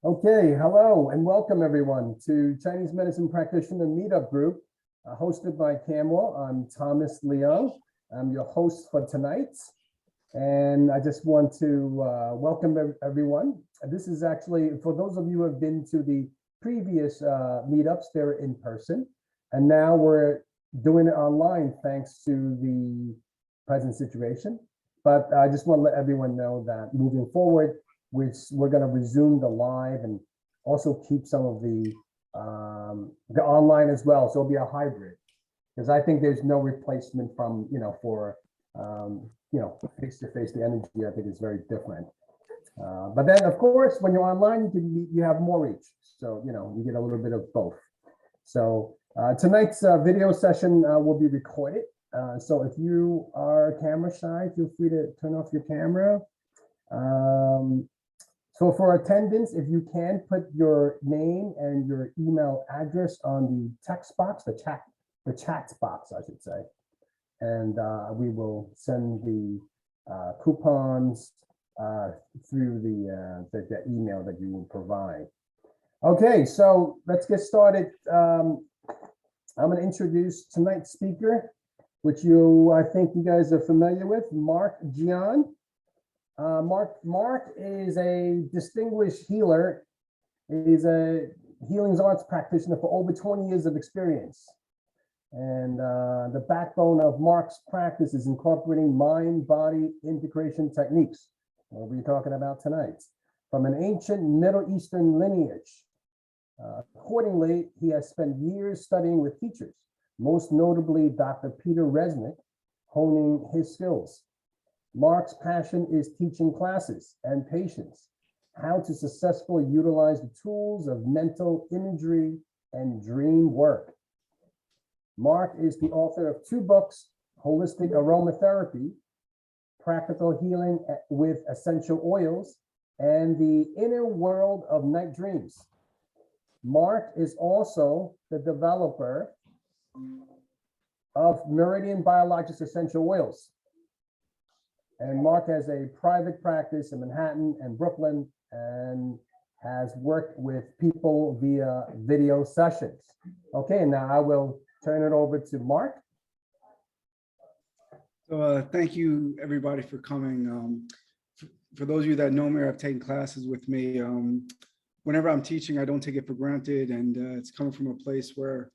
Okay, hello and welcome everyone to Chinese Medicine Practitioner Meetup Group, hosted by Kamwo. I'm Thomas Leung. I'm your host for tonight. And I just want to welcome everyone. This is actually, for those of you who have been to the previous meetups, they're in person. And now we're doing it online thanks to the present situation. But I just want to let everyone know that moving forward, we're going to resume the live and also keep some of the online as well. So it'll be a hybrid, because I think there's no replacement from, for, face-to-face. The energy, I think, is very different. But then, of course, when you're online, you have more reach. So, you get a little bit of both. So tonight's video session will be recorded. So if you are camera shy, feel free to turn off your camera. So for attendance, if you can put your name and your email address on the text box, the chat box, I should say, and we will send the coupons through the email that you will provide. Okay, so let's get started. I'm going to introduce tonight's speaker, which I think you guys are familiar with, Marc Gian. Marc is a distinguished healer. He's a healing arts practitioner for over 20 years of experience. And the backbone of Marc's practice is incorporating mind-body integration techniques. What we're talking about tonight, from an ancient Middle Eastern lineage. Accordingly, he has spent years studying with teachers, most notably Dr. Peter Resnick, honing his skills. Marc's passion is teaching classes and patients how to successfully utilize the tools of mental imagery and dream work. Marc is the author of 2 books, Holistic Aromatherapy, Practical Healing with Essential Oils, and The Inner World of Night Dreams. Marc is also the developer of Meridian Biologics Essential Oils. And Marc has a private practice in Manhattan and Brooklyn and has worked with people via video sessions. Okay, now I will turn it over to Marc. So thank you, everybody, for coming. For those of you that know me or have taken classes with me, whenever I'm teaching, I don't take it for granted. And it's coming from a place where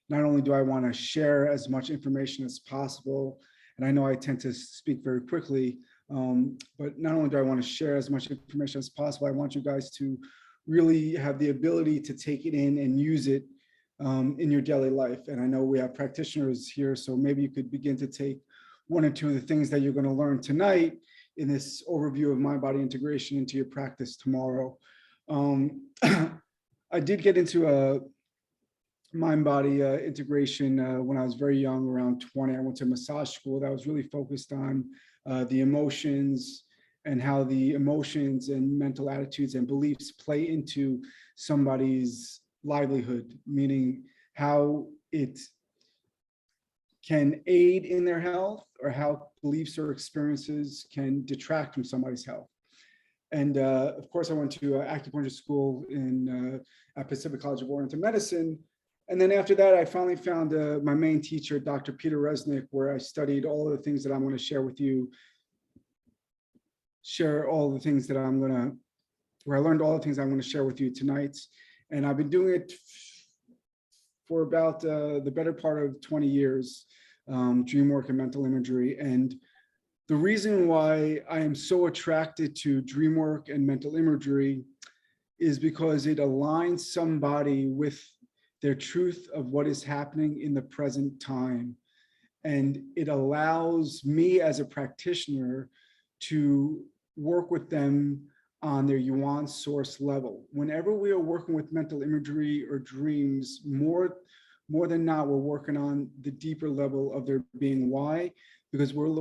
not only do I want to share as much information as possible, and I know I tend to speak very quickly, but not only do I want to share as much information as possible, I want you guys to really have the ability to take it in and use it in your daily life. And I know we have practitioners here, so maybe you could begin to take 1 or 2 of the things that you're going to learn tonight in this overview of mind-body integration into your practice tomorrow. I did get into a mind-body integration when I was very young, around 20. I went to massage school that was really focused on the emotions and how the emotions and mental attitudes and beliefs play into somebody's livelihood, meaning how it can aid in their health or how beliefs or experiences can detract from somebody's health. And of course, I went to acupuncture school at Pacific College of Oriental Medicine. And then after that, I finally found my main teacher, Dr. Peter Resnick, where I studied all of the things that I'm going to share with you, where I learned all the things I'm going to share with you tonight. And I've been doing it for about the better part of 20 years, dream work and mental imagery. And the reason why I am so attracted to dream work and mental imagery is because it aligns somebody with their truth of what is happening in the present time. And it allows me as a practitioner to work with them on their yuan source level. Whenever we are working with mental imagery or dreams, more than not, we're working on the deeper level of their being. Why? Because we're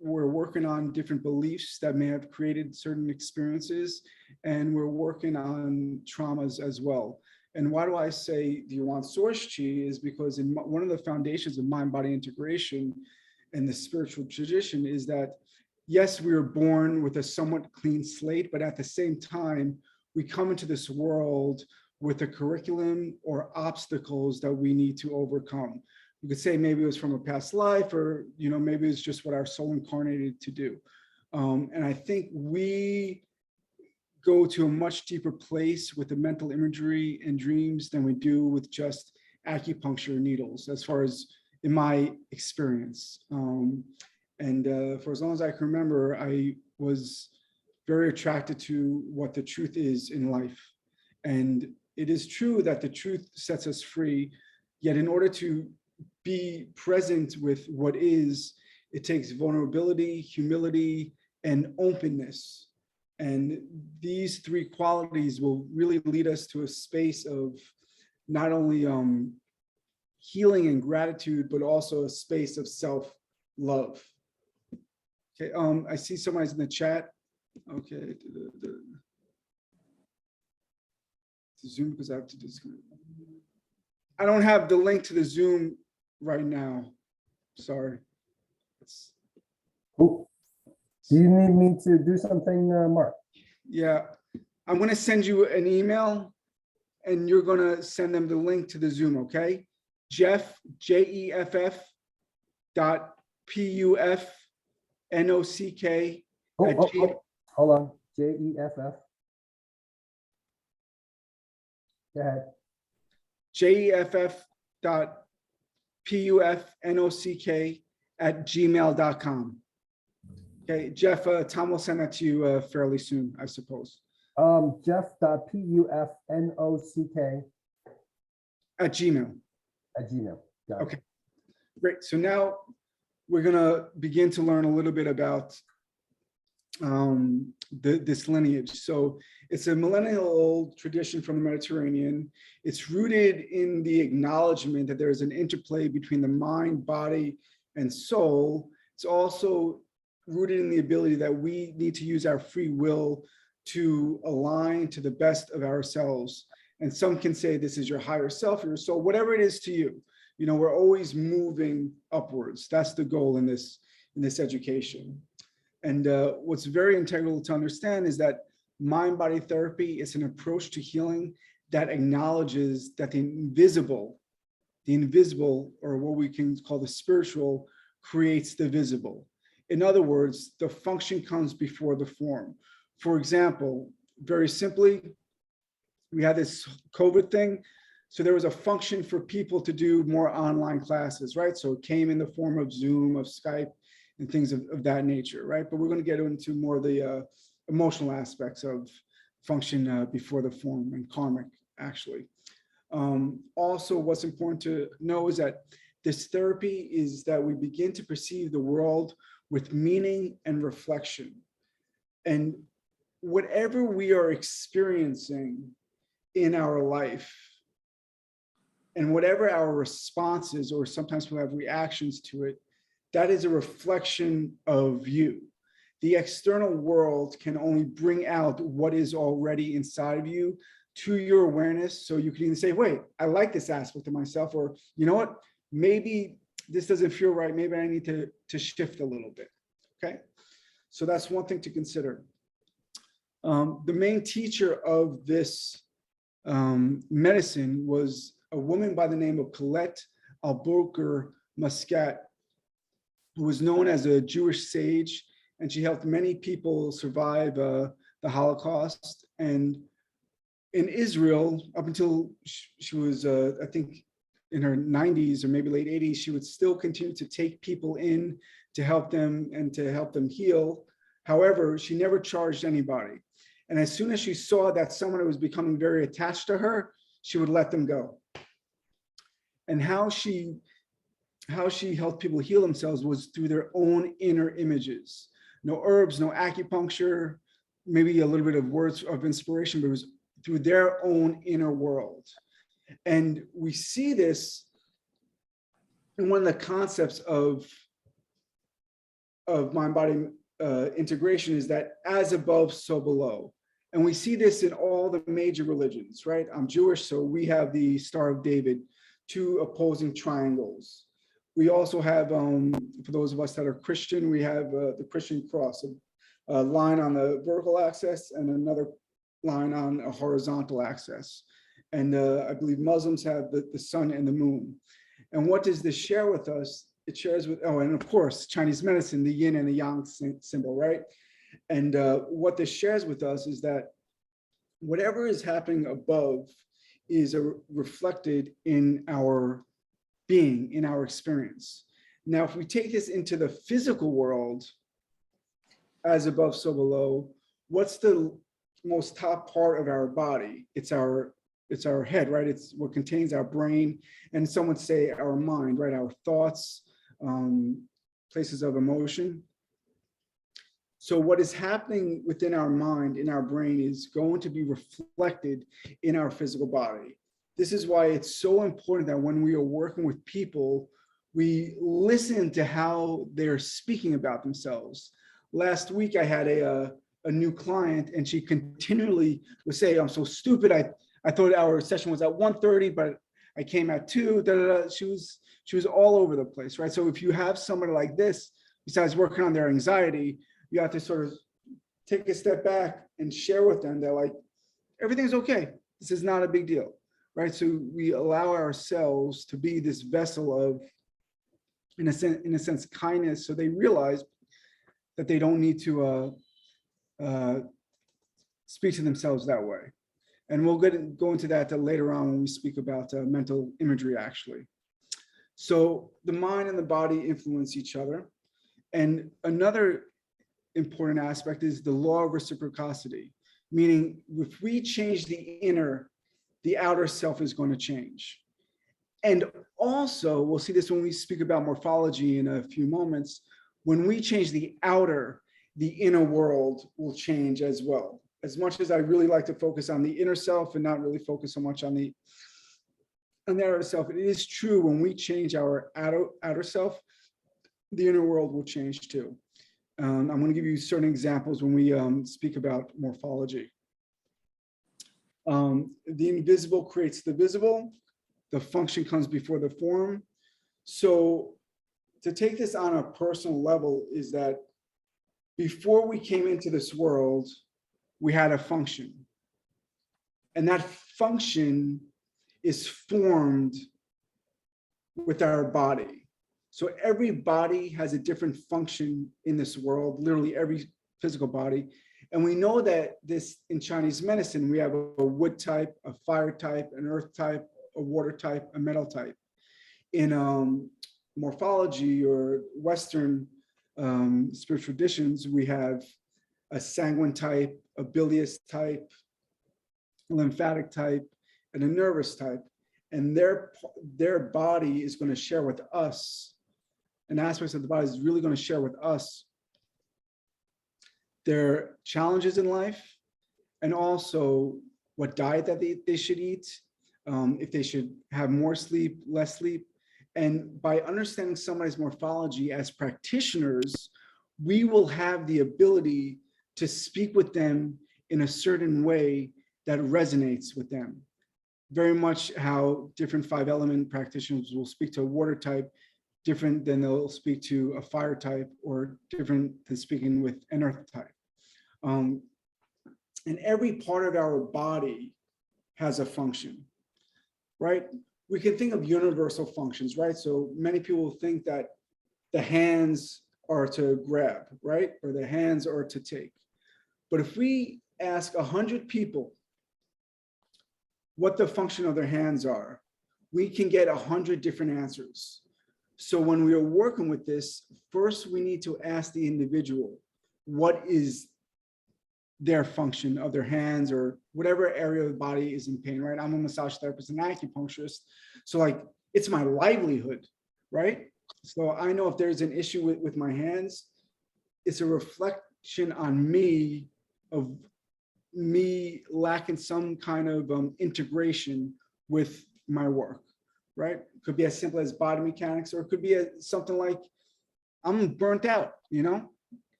working on different beliefs that may have created certain experiences, and we're working on traumas as well. And why do I say the yuan source chi is because in one of the foundations of mind-body integration and the spiritual tradition is that, yes, we were born with a somewhat clean slate, but at the same time, we come into this world with a curriculum or obstacles that we need to overcome. You could say maybe it was from a past life, or maybe it's just what our soul incarnated to do. And I think we go to a much deeper place with the mental imagery and dreams than we do with just acupuncture needles, as far as in my experience. And for as long as I can remember, I was very attracted to what the truth is in life. And it is true that the truth sets us free, yet in order to be present with what is, it takes vulnerability, humility, and openness. And these three qualities will really lead us to a space of not only healing and gratitude, but also a space of self-love. Okay, I see somebody's in the chat. Okay, the Zoom, because I have to disconnect. I don't have the link to the Zoom right now. Sorry. Ooh. Do you need me to do something, Mark? Yeah, I'm going to send you an email, and you're going to send them the link to the Zoom, okay? Jeff, Jeff .PUFNOCK. Hold on. JEFF. Go ahead. JEFF.PUFNOCK@gmail.com. Okay, Jeff, Tom will send that to you fairly soon, I suppose. Jeff.PUFNOCK At Gmail. Got Okay, great. So now we're gonna begin to learn a little bit about this lineage. So it's a millennial-old tradition from the Mediterranean. It's rooted in the acknowledgement that there is an interplay between the mind, body, and soul. It's also rooted in the ability that we need to use our free will to align to the best of ourselves. And some can say this is your higher self, your soul, whatever it is to you. We're always moving upwards. That's the goal in this education. And what's very integral to understand is that mind-body therapy is an approach to healing that acknowledges that the invisible, or what we can call the spiritual, creates the visible. In other words, the function comes before the form. For example, very simply, we had this COVID thing. So there was a function for people to do more online classes, right? So it came in the form of Zoom, of Skype, and things of that nature, right? But we're going to get into more of the emotional aspects of function before the form, and karmic, actually. Also, what's important to know is that this therapy is that we begin to perceive the world with meaning and reflection. And whatever we are experiencing in our life, and whatever our responses, or sometimes we'll have reactions to it, that is a reflection of you. The external world can only bring out what is already inside of you to your awareness. So you can even say, wait, I like this aspect of myself, or you know what, maybe this doesn't feel right. Maybe I need to shift a little bit, okay? So that's one thing to consider. The main teacher of this medicine was a woman by the name of Colette Alboker Muscat, who was known as a Jewish sage, and she helped many people survive the Holocaust. And in Israel, up until she was, I think, in her 90s or maybe late 80s, she would still continue to take people in to help them and to help them heal. However, she never charged anybody. And as soon as she saw that someone was becoming very attached to her, she would let them go. And how she helped people heal themselves was through their own inner images. No herbs, no acupuncture, maybe a little bit of words of inspiration, but it was through their own inner world. And we see this in one of the concepts of mind-body integration, is that as above, so below. And we see this in all the major religions, right? I'm Jewish, so we have the Star of David, two opposing triangles. We also have, for those of us that are Christian, we have the Christian cross, a line on the vertical axis and another line on a horizontal axis. And I believe Muslims have the sun and the moon. And what does this share with us? It shares with, oh, and of course, Chinese medicine, the yin and the yang symbol, right? And what this shares with us is that whatever is happening above is reflected in our being, in our experience. Now, if we take this into the physical world, as above, so below, what's the most top part of our body? It's our head, right? It's what contains our brain, and some would say our mind, right? Our thoughts, places of emotion. So what is happening within our mind, in our brain, is going to be reflected in our physical body. This is why it's so important that when we are working with people, we listen to how they're speaking about themselves. Last week, I had a new client, and she continually would say, "I'm so stupid. I thought our session was at 1:30, but I came at 2." Da, da, da. She was all over the place, right? So if you have somebody like this, besides working on their anxiety, you have to sort of take a step back and share with them that, like, everything's okay. This is not a big deal, right? So we allow ourselves to be this vessel of, in a sense, kindness, so they realize that they don't need to speak to themselves that way. And we'll go into that later on when we speak about mental imagery, actually. So the mind and the body influence each other. And another important aspect is the law of reciprocity, meaning if we change the inner, the outer self is going to change. And also, we'll see this when we speak about morphology in a few moments, when we change the outer, the inner world will change as well. As much as I really like to focus on the inner self and not really focus so much on the outer self, it is true when we change our outer self, the inner world will change too. I'm going to give you certain examples when we speak about morphology. The invisible creates the visible. The function comes before the form. So to take this on a personal level is that before we came into this world, we had a function. And that function is formed with our body. So every body has a different function in this world, literally every physical body. And we know that this in Chinese medicine, we have a wood type, a fire type, an earth type, a water type, a metal type. In morphology or Western spiritual traditions, we have a sanguine type, a bilious type, a lymphatic type, and a nervous type. And their body is going to share with us, and aspects of the body is really going to share with us their challenges in life, and also what diet that they should eat, if they should have more sleep, less sleep. And by understanding somebody's morphology as practitioners, we will have the ability to speak with them in a certain way that resonates with them. Very much how different 5-element practitioners will speak to a water type, different than they'll speak to a fire type, or different than speaking with an earth type. And every part of our body has a function, right? We can think of universal functions, right? So many people think that the hands are to grab, right? Or the hands are to take. But if we ask 100 people what the function of their hands are, we can get 100 different answers. So when we are working with this, first we need to ask the individual, what is their function of their hands or whatever area of the body is in pain, right? I'm a massage therapist and acupuncturist. So like, it's my livelihood, right? So I know if there's an issue with my hands, it's a reflection on me of me lacking some kind of integration with my work, right? It could be as simple as body mechanics, or it could be something like I'm burnt out, you know,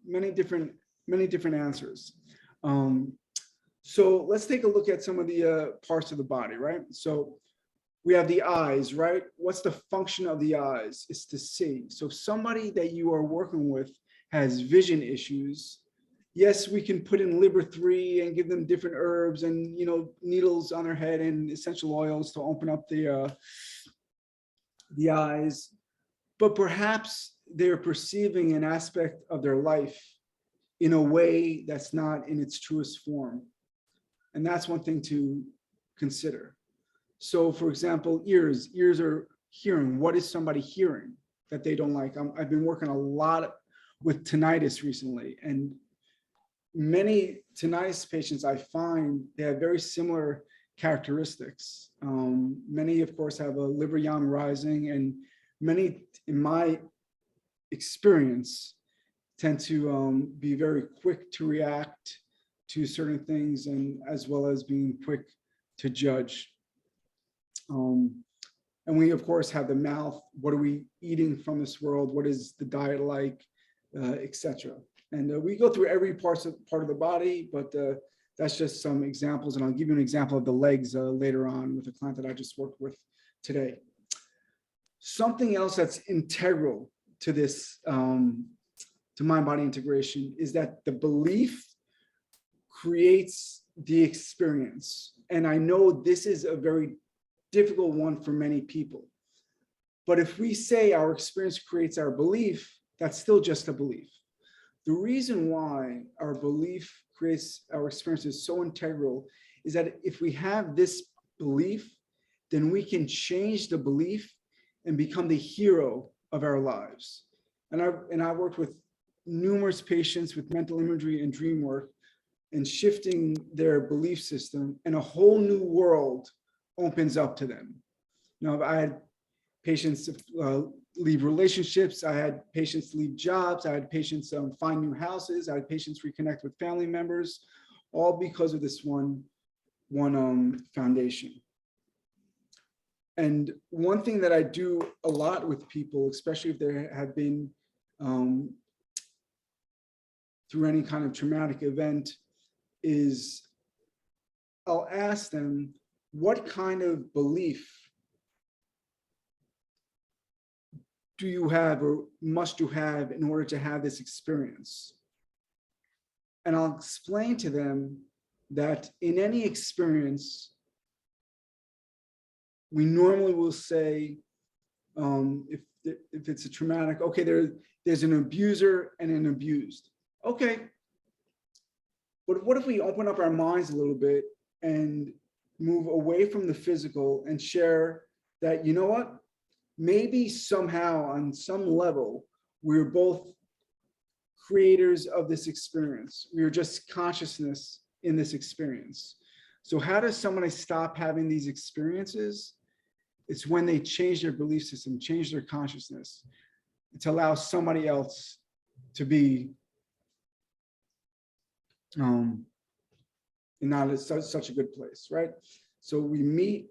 many different answers. So let's take a look at some of the parts of the body, right? So we have the eyes, right? What's the function of the eyes? It's to see. So if somebody that you are working with has vision issues, yes, we can put in liver 3 and give them different herbs and, needles on their head and essential oils to open up the eyes, but perhaps they're perceiving an aspect of their life in a way that's not in its truest form. And that's one thing to consider. So for example, ears are hearing. What is somebody hearing that they don't like? I've been working a lot with tinnitus recently, and many tinnitus patients, I find they have very similar characteristics. Many, of course, have a liver yang rising, and many, in my experience, tend to be very quick to react to certain things, and as well as being quick to judge. And we, of course, have the mouth. What are we eating from this world? What is the diet like, etc. And we go through every part of the body, but that's just some examples. And I'll give you an example of the legs later on with a client that I just worked with today. Something else that's integral to this, to mind-body integration, is that the belief creates the experience. And I know this is a very difficult one for many people. But if we say our experience creates our belief, that's still just a belief. The reason why our belief creates our experience is so integral is that if we have this belief, then we can change the belief and become the hero of our lives. And I worked with numerous patients with mental imagery and dream work, and shifting their belief system, and a whole new world opens up to them. Now, I had patients leave relationships, I had patients leave jobs, I had patients find new houses, I had patients reconnect with family members, all because of this one foundation. And one thing that I do a lot with people, especially if they have been through any kind of traumatic event, is I'll ask them, what kind of belief do you have or must you have in order to have this experience? And I'll explain to them that in any experience, we normally will say, if it's a traumatic, okay, there's an abuser and an abused. Okay. But what if we open up our minds a little bit and move away from the physical and share that, you know what, maybe somehow on some level, we're both creators of this experience. We are just consciousness in this experience. So how does somebody stop having these experiences? It's when they change their belief system, change their consciousness, to allow somebody else to be not such a good place, right? So we meet,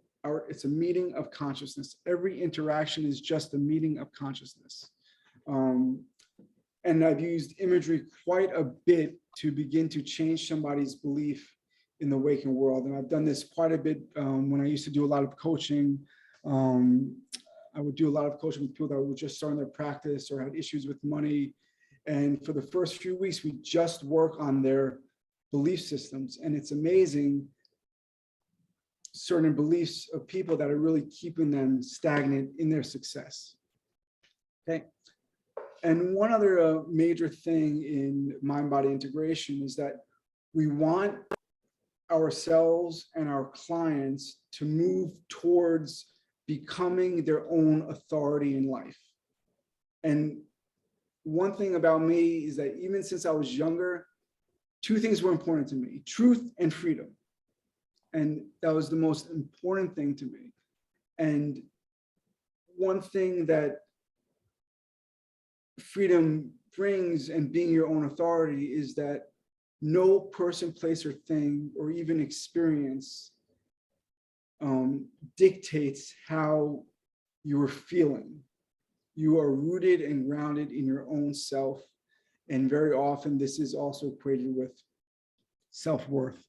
it's a meeting of consciousness. Every interaction is just a meeting of consciousness. And I've used imagery quite a bit to begin to change somebody's belief in the waking world. And I've done this quite a bit when I used to do a lot of coaching. I would do a lot of coaching with people that were just starting their practice or had issues with money. And for the first few weeks, we just work on their belief systems. And it's amazing, certain beliefs of people that are really keeping them stagnant in their success. Okay. And one other major thing in mind-body integration is that we want ourselves and our clients to move towards becoming their own authority in life. And one thing about me is that even since I was younger, two things were important to me: truth and freedom. And that was the most important thing to me. And one thing that freedom brings, and being your own authority, is that no person, place, or thing, or even experience dictates how you are feeling. You are rooted and grounded in your own self. And very often this is also equated with self-worth.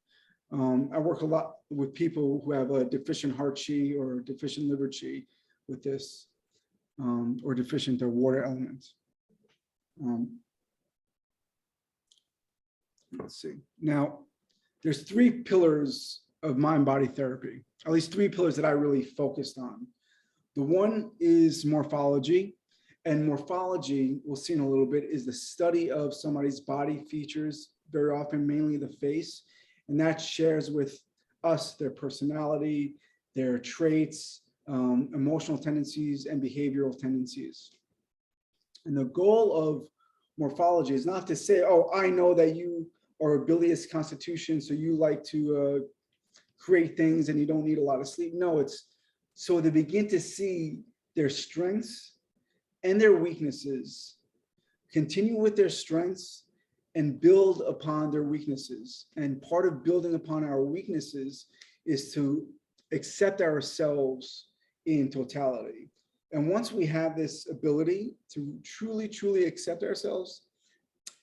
I work a lot with people who have a deficient heart chi or deficient liver chi with this, or deficient their water element. Let's see. Now, there's three pillars of mind body therapy, at least three pillars that I really focused on. The one is morphology, and morphology, we'll see in a little bit, is the study of somebody's body features, very often mainly the face, and that shares with us their personality, their traits, emotional tendencies, and behavioral tendencies. And the goal of morphology is not to say, oh, I know that you are a bilious constitution, so you like to create things and you don't need a lot of sleep. No, it's so they begin to see their strengths and their weaknesses, continue with their strengths and build upon their weaknesses. And part of building upon our weaknesses is to accept ourselves in totality. And once we have this ability to truly, truly accept ourselves,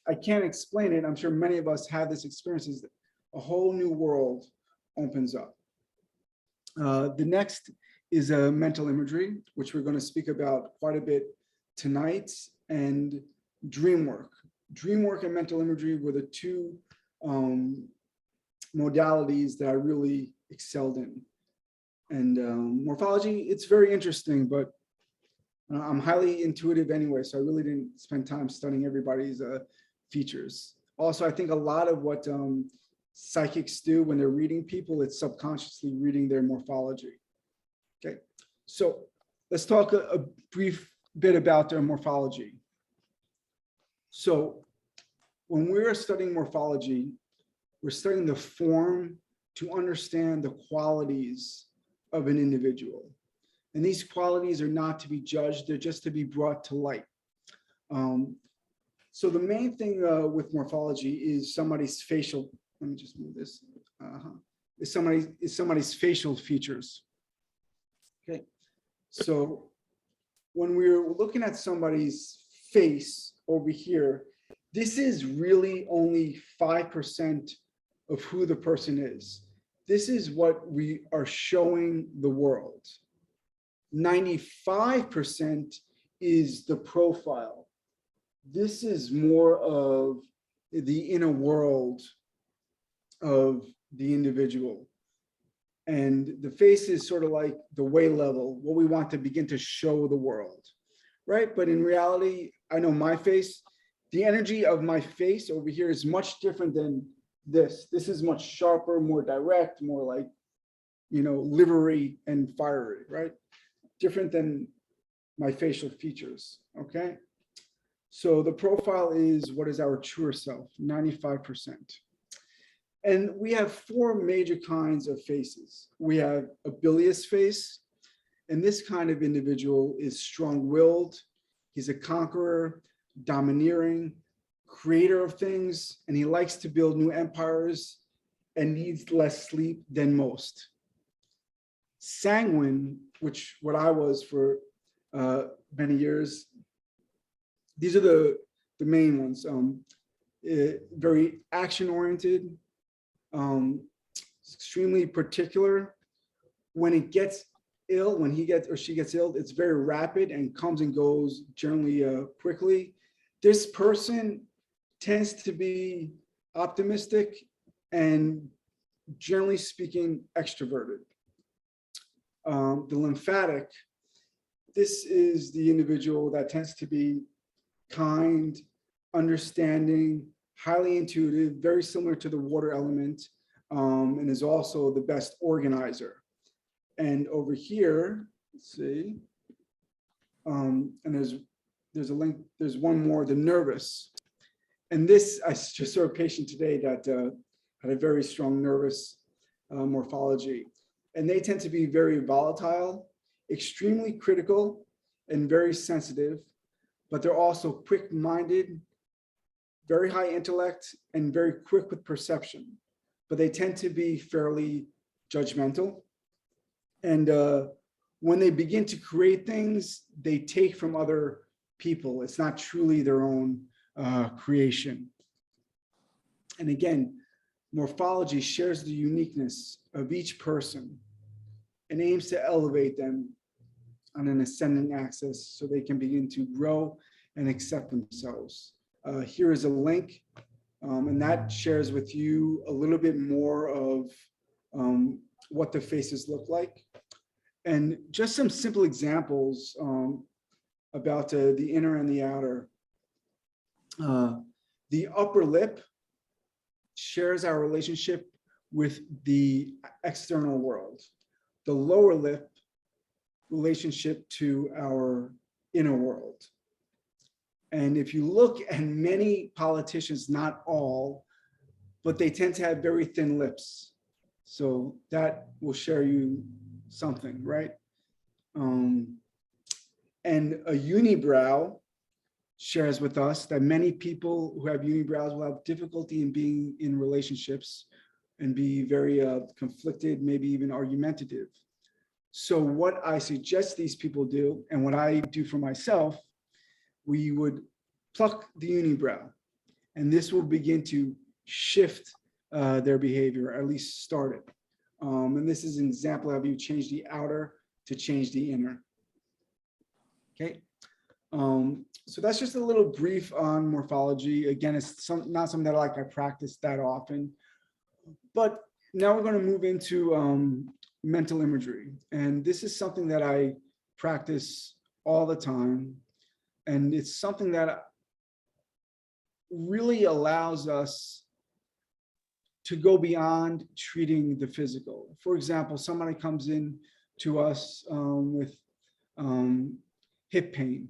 I can't explain it. I'm sure many of us have this experience, is a whole new world opens up. The next is a mental imagery, which we're going to speak about quite a bit tonight, and dream work. Dream work and mental imagery were the two modalities that I really excelled in. And morphology, it's very interesting, but I'm highly intuitive anyway, so I really didn't spend time studying everybody's features. Also, I think a lot of what psychics do when they're reading people, it's subconsciously reading their morphology. Okay, so let's talk a brief bit about their morphology. So when we're studying morphology, we're studying the form to understand the qualities of an individual. And these qualities are not to be judged, they're just to be brought to light. So the main thing with morphology is somebody's facial, let me just move this, is somebody's facial features. Okay, so when we're looking at somebody's face over here, this is really only 5% of who the person is. This is what we are showing the world. 95% is the profile. This is more of the inner world of the individual. And the face is sort of like the way level, what we want to begin to show the world, right? But in reality, I know my face, the energy of my face over here is much different than this. This is much sharper, more direct, more like, you know, livery and fiery, right? Different than my facial features, okay? So the profile is what is our truer self, 95%. And we have four major kinds of faces. We have a bilious face, and this kind of individual is strong-willed. He's a conqueror, domineering, creator of things, and he likes to build new empires and needs less sleep than most. Sanguine, which what I was for many years, these are the main ones. Very action-oriented, extremely particular. When it gets ill, when he gets or she gets ill, it's very rapid and comes and goes generally quickly. This person tends to be optimistic and, generally speaking, extroverted. The lymphatic, this is the individual that tends to be kind, understanding, highly intuitive, very similar to the water element, and is also the best organizer. And over here, let's see, and there's a link, there's one more, the nervous. And this, I just saw a patient today that had a very strong nervous morphology. And they tend to be very volatile, extremely critical, and very sensitive, but they're also quick-minded, very high intellect, and very quick with perception. But they tend to be fairly judgmental. And when they begin to create things, they take from other people. It's not truly their own creation. And again, morphology shares the uniqueness of each person and aims to elevate them on an ascending axis so they can begin to grow and accept themselves. Here is a link And that shares with you a little bit more of what the faces look like. And just some simple examples about the inner and the outer. The upper lip shares our relationship with the external world. The lower lip, relationship to our inner world. And if you look at many politicians, not all, but they tend to have very thin lips. So that will share you something, right? And a unibrow shares with us that many people who have unibrows will have difficulty in being in relationships and be very conflicted, maybe even argumentative. So what I suggest these people do, and what I do for myself, we would pluck the unibrow, and this will begin to shift their behavior, or at least start it. And this is an example of how you change the outer to change the inner. Okay. So that's just a little brief on morphology. Again, it's not something that I practice that often, but now we're going to move into mental imagery. And this is something that I practice all the time. And it's something that really allows us to go beyond treating the physical. For example, somebody comes in to us with hip pain.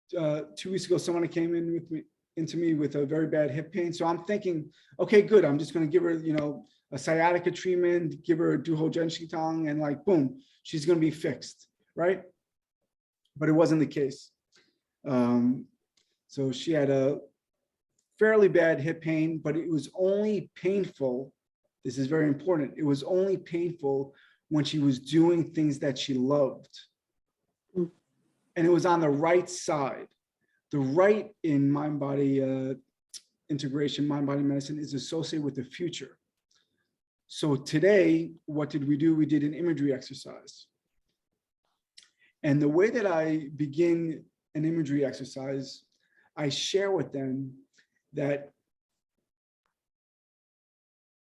2 weeks ago, someone came into me with a very bad hip pain. So I'm thinking, okay, good. I'm just going to give her, a sciatica treatment, give her a duodensitang, and like, boom, she's going to be fixed, right? But it wasn't the case. So she had a fairly bad hip pain, but it was only painful. This is very important. It was only painful when she was doing things that she loved. And it was on the right side. The right in mind-body integration, mind-body medicine is associated with the future. So today, what did we do? We did an imagery exercise. And the way that I begin an imagery exercise, I share with them that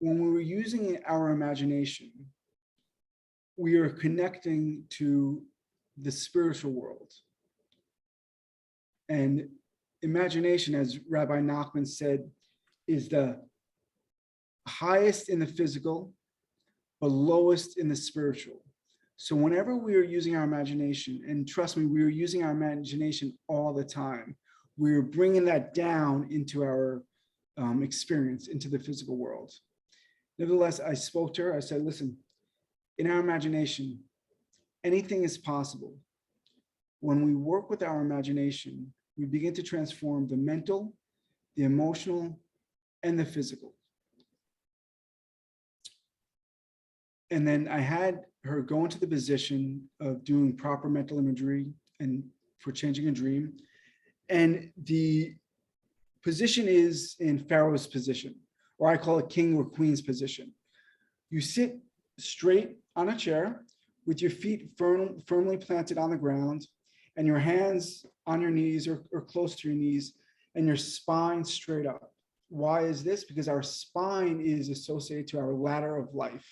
when we were using our imagination, we are connecting to the spiritual world. And imagination, as Rabbi Nachman said, is the highest in the physical, but lowest in the spiritual. So whenever we are using our imagination, and trust me, we are using our imagination all the time, we are bringing that down into our experience, into the physical world. Nevertheless, I spoke to her, I said, listen, in our imagination, anything is possible. When we work with our imagination, we begin to transform the mental, the emotional, and the physical. And then I had her go into the position of doing proper mental imagery and for changing a dream. And the position is in Pharaoh's position, or I call it king or queen's position. You sit straight on a chair with your feet firmly planted on the ground and your hands on your knees or close to your knees and your spine straight up. Why is this? Because our spine is associated to our ladder of life.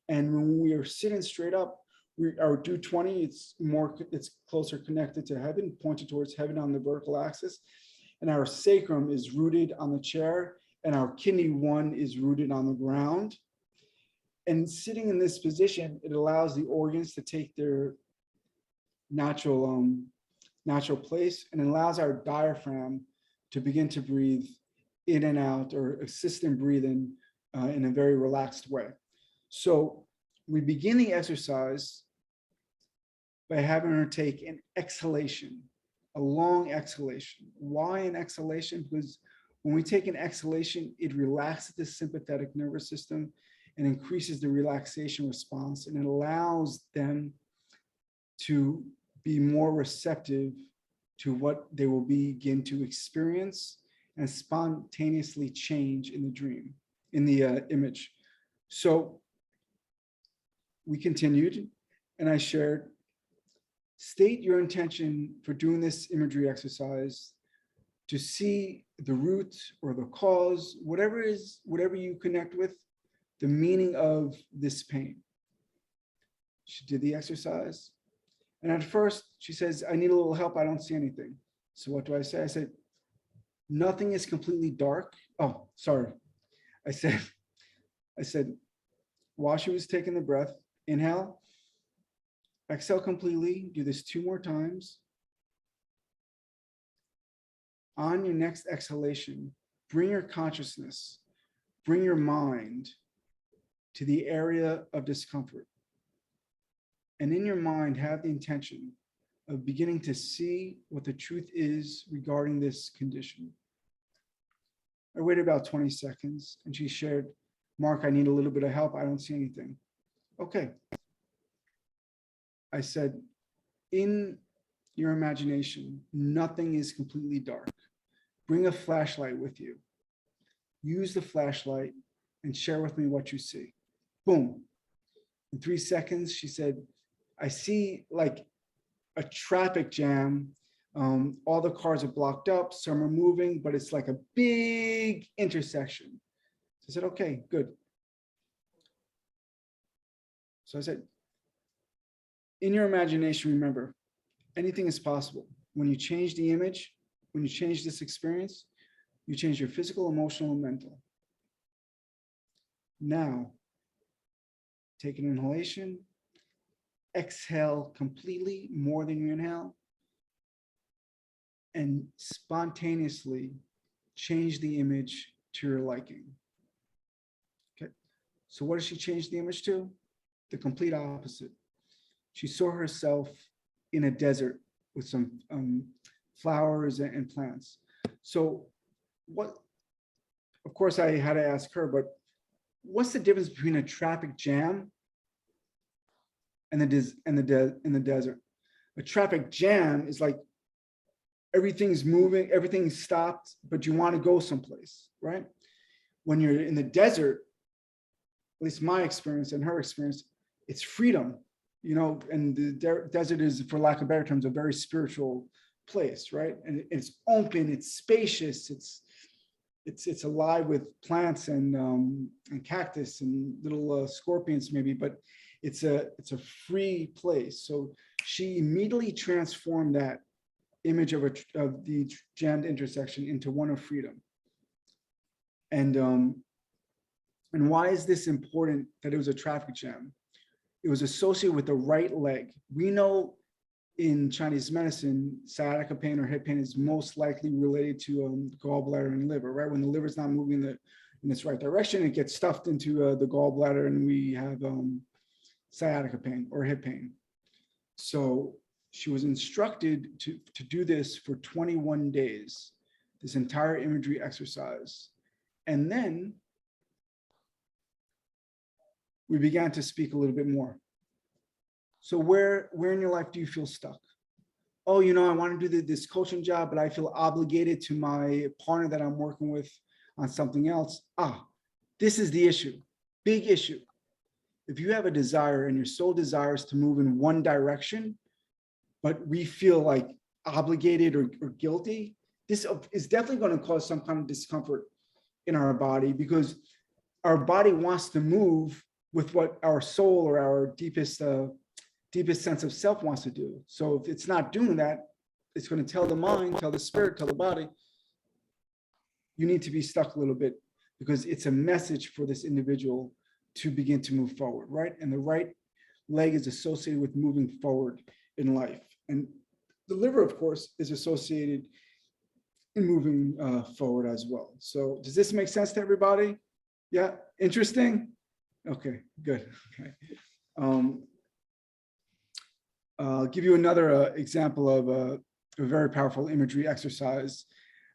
And when we are sitting straight up, our do 20, it's closer connected to heaven, pointed towards heaven on the vertical axis. And our sacrum is rooted on the chair, and our kidney 1 is rooted on the ground. And sitting in this position, it allows the organs to take their natural place, and it allows our diaphragm to begin to breathe in and out, or assist in breathing in a very relaxed way. So we begin the exercise by having her take an exhalation, a long exhalation. Why an exhalation? Because when we take an exhalation, it relaxes the sympathetic nervous system and increases the relaxation response, and it allows them to be more receptive to what they will begin to experience and spontaneously change in the dream, in the image. So we continued, and I shared, state your intention for doing this imagery exercise to see the root or the cause, whatever you connect with, the meaning of this pain. She did the exercise. And at first she says, I need a little help. I don't see anything. So what do I say? I said, nothing is completely dark. Oh, sorry. I said, while she was taking the breath, inhale, exhale completely. Do this 2 more times. On your next exhalation, bring your consciousness, bring your mind to the area of discomfort. And in your mind, have the intention of beginning to see what the truth is regarding this condition. I waited about 20 seconds and she shared, Mark, I need a little bit of help. I don't see anything. Okay. I said, in your imagination, nothing is completely dark. Bring a flashlight with you. Use the flashlight and share with me what you see. Boom. In 3 seconds, she said, I see like a traffic jam. All the cars are blocked up, some are moving, but it's like a big intersection. So I said, okay, good. So I said, in your imagination, remember, anything is possible. When you change the image, when you change this experience, you change your physical, emotional, and mental. Now, take an inhalation, exhale completely, more than you inhale, and spontaneously change the image to your liking. Okay, so what does she change the image to? The complete opposite. She saw herself in a desert with some flowers and plants. So what, of course I had to ask her, but what's the difference between a traffic jam and the desert? A traffic jam is like everything's moving, everything's stopped, but you want to go someplace, right? When you're in the desert, at least my experience and her experience, it's freedom, you know, and the desert is, for lack of better terms, a very spiritual place, right? And it's open, it's spacious, it's alive with plants and cactus and little scorpions maybe, but it's a free place. So she immediately transformed that image of the jammed intersection into one of freedom. And why is this important that it was a traffic jam? It was associated with the right leg. We know in Chinese medicine, sciatica pain or hip pain is most likely related to gallbladder and liver, right? When the liver is not moving in its right direction, it gets stuffed into the gallbladder and we have sciatica pain or hip pain. So she was instructed to do this for 21 days, this entire imagery exercise. And then we began to speak a little bit more. So where in your life do you feel stuck? Oh, you know, I want to do this coaching job, but I feel obligated to my partner that I'm working with on something else. This is the issue, big issue. If you have a desire and your soul desires to move in one direction, but we feel like obligated or guilty, this is definitely going to cause some kind of discomfort in our body, because our body wants to move with what our soul or our deepest sense of self wants to do. So if it's not doing that, it's going to tell the mind, tell the spirit, tell the body, you need to be stuck a little bit, because it's a message for this individual to begin to move forward, right? And the right leg is associated with moving forward in life. And the liver, of course, is associated in moving forward as well. So does this make sense to everybody? Yeah, interesting? Okay, good. Okay. I'll give you another example of a very powerful imagery exercise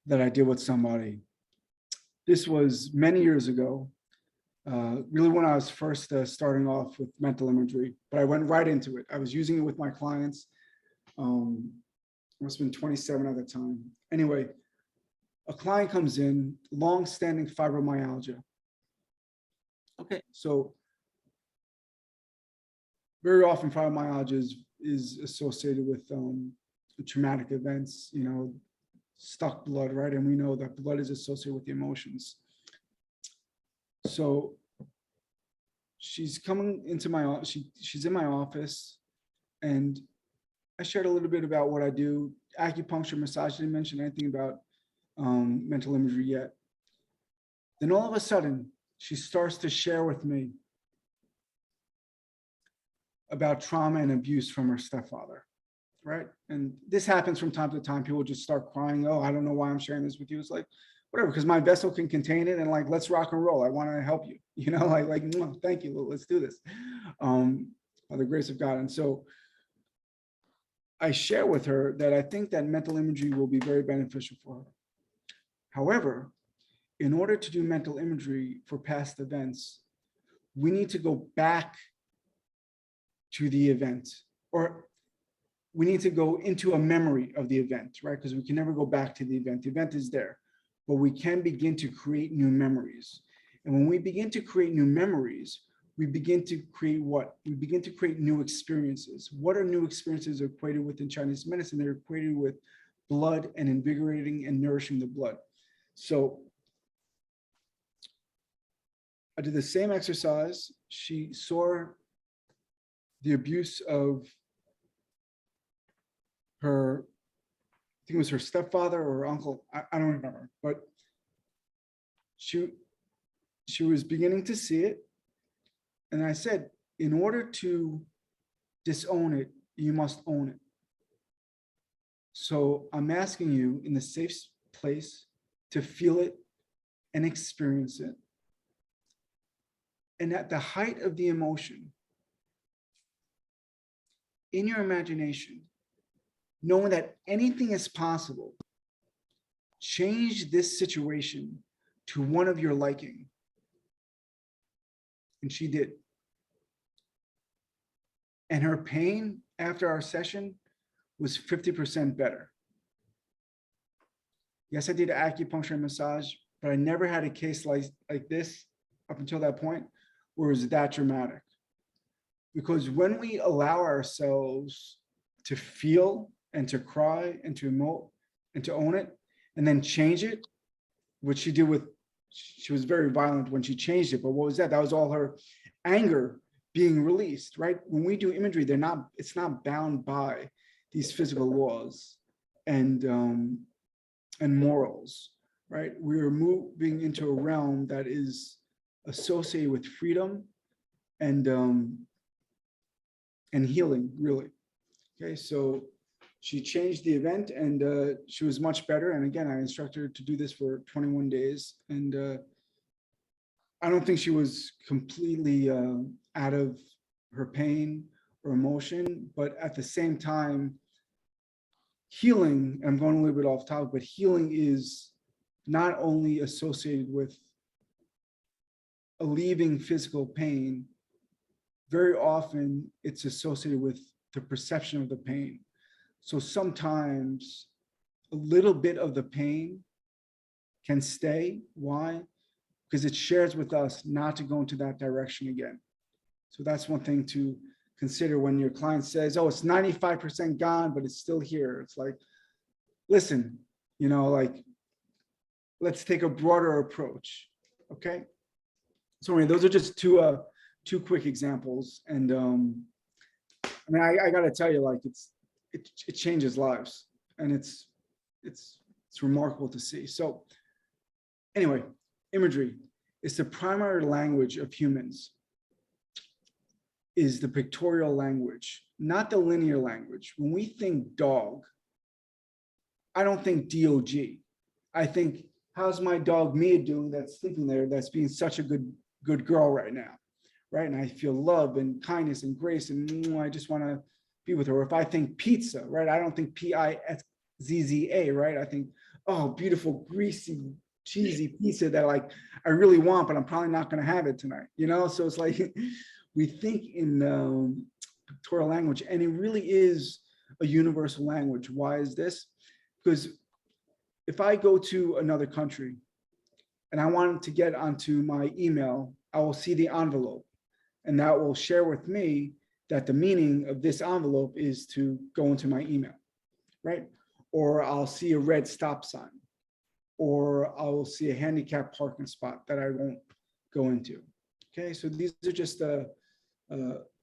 that I did with somebody. This was many years ago, really when I was first starting off with mental imagery, but I went right into it. I was using it with my clients. I must have been 27 at the time. Anyway, a client comes in, long-standing fibromyalgia. Okay, so very often fibromyalgia is associated with traumatic events, you know, stuck blood, right? And we know that blood is associated with the emotions. So she's coming into my, she's in my office, and I shared a little bit about what I do, acupuncture, massage. I didn't mention anything about mental imagery yet. Then all of a sudden, she starts to share with me about trauma and abuse from her stepfather, right? And this happens from time to time. People just start crying. Oh, I don't know why I'm sharing this with you. It's like, whatever, because my vessel can contain it, and like, let's rock and roll. I want to help you, you know, like, thank you. Let's do this. By the grace of God. And so I share with her that I think that mental imagery will be very beneficial for her. However, in order to do mental imagery for past events, we need to go back to the event, or we need to go into a memory of the event, right? Because we can never go back to the event. The event is there, but we can begin to create new memories. And when we begin to create new memories, we begin to create what? We begin to create new experiences. What are new experiences equated with in Chinese medicine? They're equated with blood and invigorating and nourishing the blood. So I did the same exercise. She saw the abuse of her, I think it was her stepfather or her uncle. I don't remember, but she was beginning to see it. And I said, in order to disown it, you must own it. So I'm asking you in the safe place to feel it and experience it. And at the height of the emotion, in your imagination, knowing that anything is possible, change this situation to one of your liking. And she did. And her pain after our session was 50% better. Yes, I did acupuncture and massage, but I never had a case like this up until that point where it was that dramatic. Because when we allow ourselves to feel and to cry and to emote and to own it and then change it, which she did with, she was very violent when she changed it, but what was that? That was all her anger being released, right? When we do imagery, it's not bound by these physical laws and morals, right? We're moving into a realm that is associated with freedom and healing, really. Okay, so she changed the event, and she was much better. And again, I instructed her to do this for 21 days. And I don't think she was completely out of her pain or emotion, but at the same time, healing, I'm going a little bit off topic, but healing is not only associated with alleviating physical pain, very often it's associated with the perception of the pain. So sometimes a little bit of the pain can stay. Why? Because it shares with us not to go into that direction again. So that's one thing to consider when your client says, oh, it's 95% gone, but it's still here. It's like, listen, you know, like, let's take a broader approach. Okay. So anyway, those are just two quick examples. And I mean, I got to tell you, like, it changes lives, and it's remarkable to see. So anyway, imagery is the primary language of humans, is the pictorial language, not the linear language. When we think dog, I don't think DOG. I think, how's my dog Mia doing that's sleeping there, that's being such a good girl right now, right? And I feel love and kindness and grace, and I just want to be with her. Or if I think pizza, right? I don't think PIZZA, right? I think, oh, beautiful, greasy, cheesy pizza that like I really want, but I'm probably not going to have it tonight, you know? So it's like we think in pictorial language, and it really is a universal language. Why is this? Because if I go to another country and I want to get onto my email, I will see the envelope, and that will share with me that the meaning of this envelope is to go into my email, right? or I'll see a red stop sign, or I'll see a handicap parking spot that I won't go into. Okay, so these are just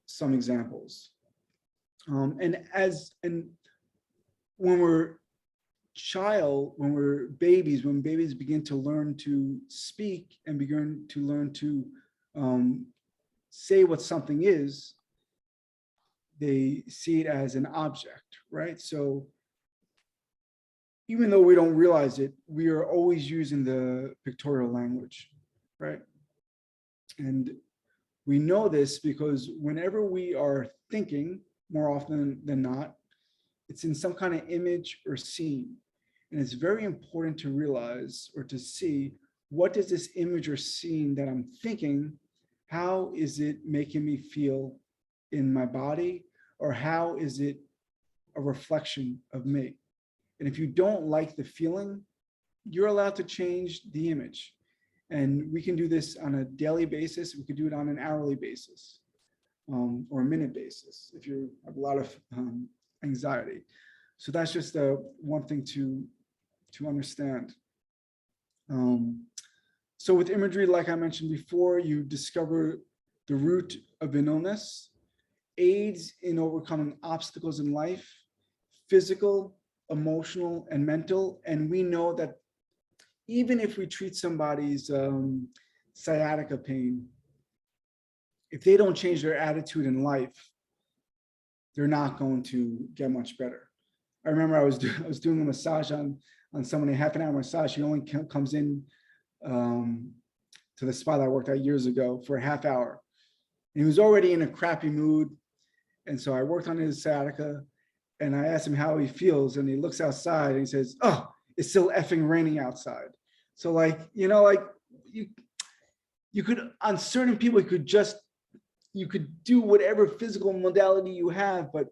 some examples. And when we're babies, when babies begin to learn to speak and begin to learn to say what something is, they see it as an object, right? So even though we don't realize it, we are always using the pictorial language, right? And we know this because whenever we are thinking, more often than not, it's in some kind of image or scene. And it's very important to realize or to see, what does this image or scene that I'm thinking, how is it making me feel in my body, or how is it a reflection of me? And if you don't like the feeling, you're allowed to change the image. And we can do this on a daily basis. We could do it on an hourly basis, or a minute basis if you have a lot of anxiety. So that's just one thing to understand. So with imagery, like I mentioned before, you discover the root of an illness, aids in overcoming obstacles in life, physical, emotional, and mental. And we know that even if we treat somebody's sciatica pain, if they don't change their attitude in life, they're not going to get much better. I remember I was doing a massage on someone, a half an hour massage. She only comes in to the spa that I worked at years ago for a half hour. And he was already in a crappy mood. And so I worked on his sciatica, and I asked him how he feels, and he looks outside and he says, "Oh, it's still effing raining outside." So like, you could, on certain people, you could do whatever physical modality you have, but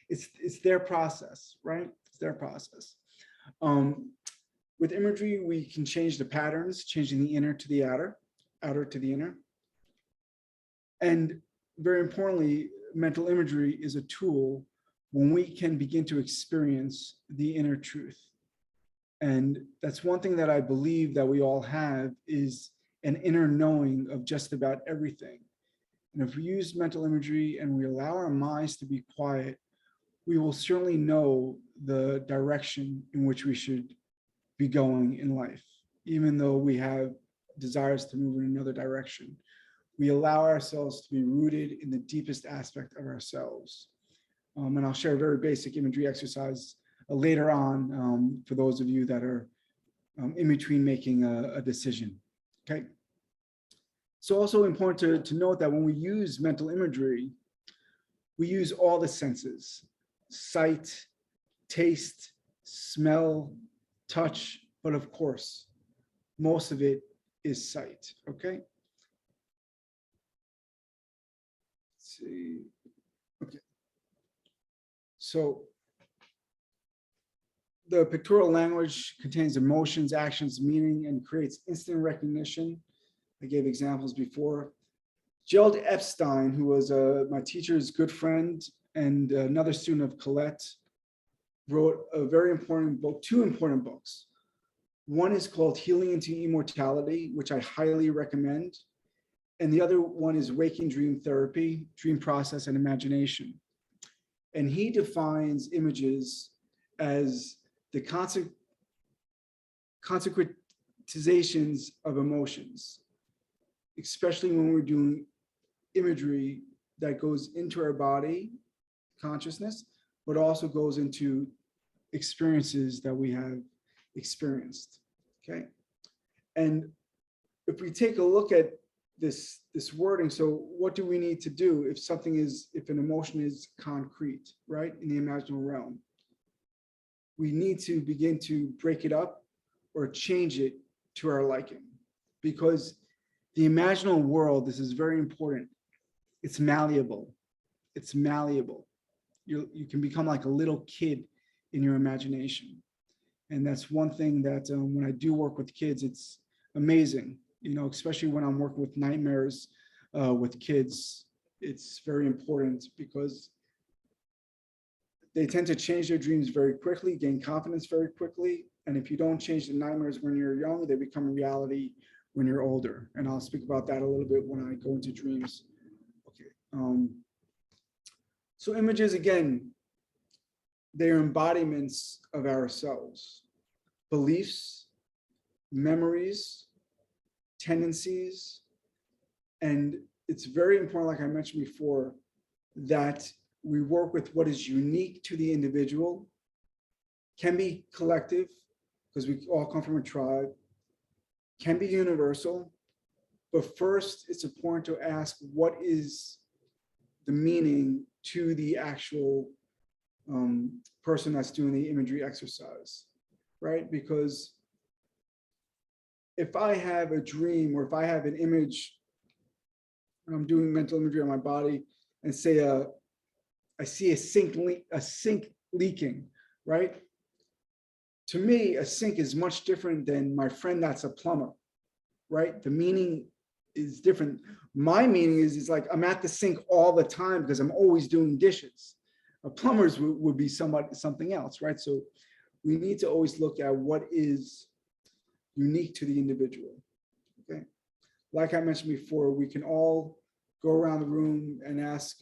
it's their process, right? It's their process. With imagery, we can change the patterns, changing the inner to the outer to the inner. And very importantly, mental imagery is a tool when we can begin to experience the inner truth. And that's one thing that I believe that we all have, is an inner knowing of just about everything. And if we use mental imagery and we allow our minds to be quiet, we will certainly know the direction in which we should be going in life. Even though we have desires to move in another direction, we allow ourselves to be rooted in the deepest aspect of ourselves. And I'll share a very basic imagery exercise later on for those of you that are in between making a decision. Okay. So also important to note that when we use mental imagery, we use all the senses: sight, taste, smell, touch, but of course, most of it is sight. Okay. Let's see. Okay. So the pictorial language contains emotions, actions, meaning, and creates instant recognition. I gave examples before. Gerald Epstein, who was my teacher's good friend and another student of Colette, wrote a very important book, two important books. One is called Healing into Immortality, which I highly recommend. And the other one is Waking Dream Therapy, Dream Process and Imagination. And he defines images as the consequentizations of emotions, especially when we're doing imagery that goes into our body consciousness, but also goes into experiences that we have experienced. Okay. And if we take a look at this wording, so what do we need to do if an emotion is concrete, right, in the imaginal realm? We need to begin to break it up or change it to our liking, because the imaginal world, this is very important, it's malleable. It's malleable. You can become like a little kid in your imagination. And that's one thing that when I do work with kids, it's amazing, especially when I'm working with nightmares with kids. It's very important because They tend to change their dreams very quickly, gain confidence very quickly. And if you don't change the nightmares when you're young, they become a reality when you're older. And I'll speak about that a little bit when I go into dreams. Okay. So images, again, they are embodiments of ourselves, beliefs, memories, tendencies. And it's very important, like I mentioned before, that we work with what is unique to the individual, can be collective, because we all come from a tribe, can be universal. But first, it's important to ask, what is the meaning to the actual person that's doing the imagery exercise, right? Because if I have a dream or if I have an image, and I'm doing mental imagery on my body, and say I see a sink leaking, right? To me, a sink is much different than my friend that's a plumber, right? The meaning is different. My meaning is like I'm at the sink all the time because I'm always doing dishes. A plumber's would be something else, right? So we need to always look at what is unique to the individual, okay? Like I mentioned before, we can all go around the room and ask,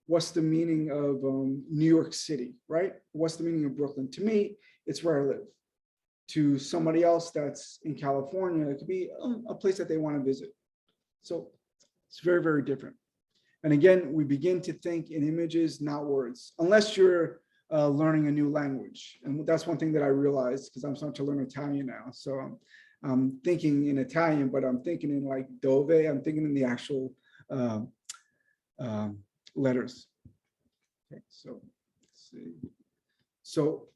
what's the meaning of New York City, right? What's the meaning of Brooklyn? To me, it's where I live. To somebody else that's in California, it could be a place that they want to visit. So it's very, very different. And again, we begin to think in images, not words, unless you're learning a new language. And that's one thing that I realized, because I'm starting to learn Italian now. So I'm thinking in Italian, but I'm thinking in like dove, I'm thinking in the actual letters. Okay, so let's see. So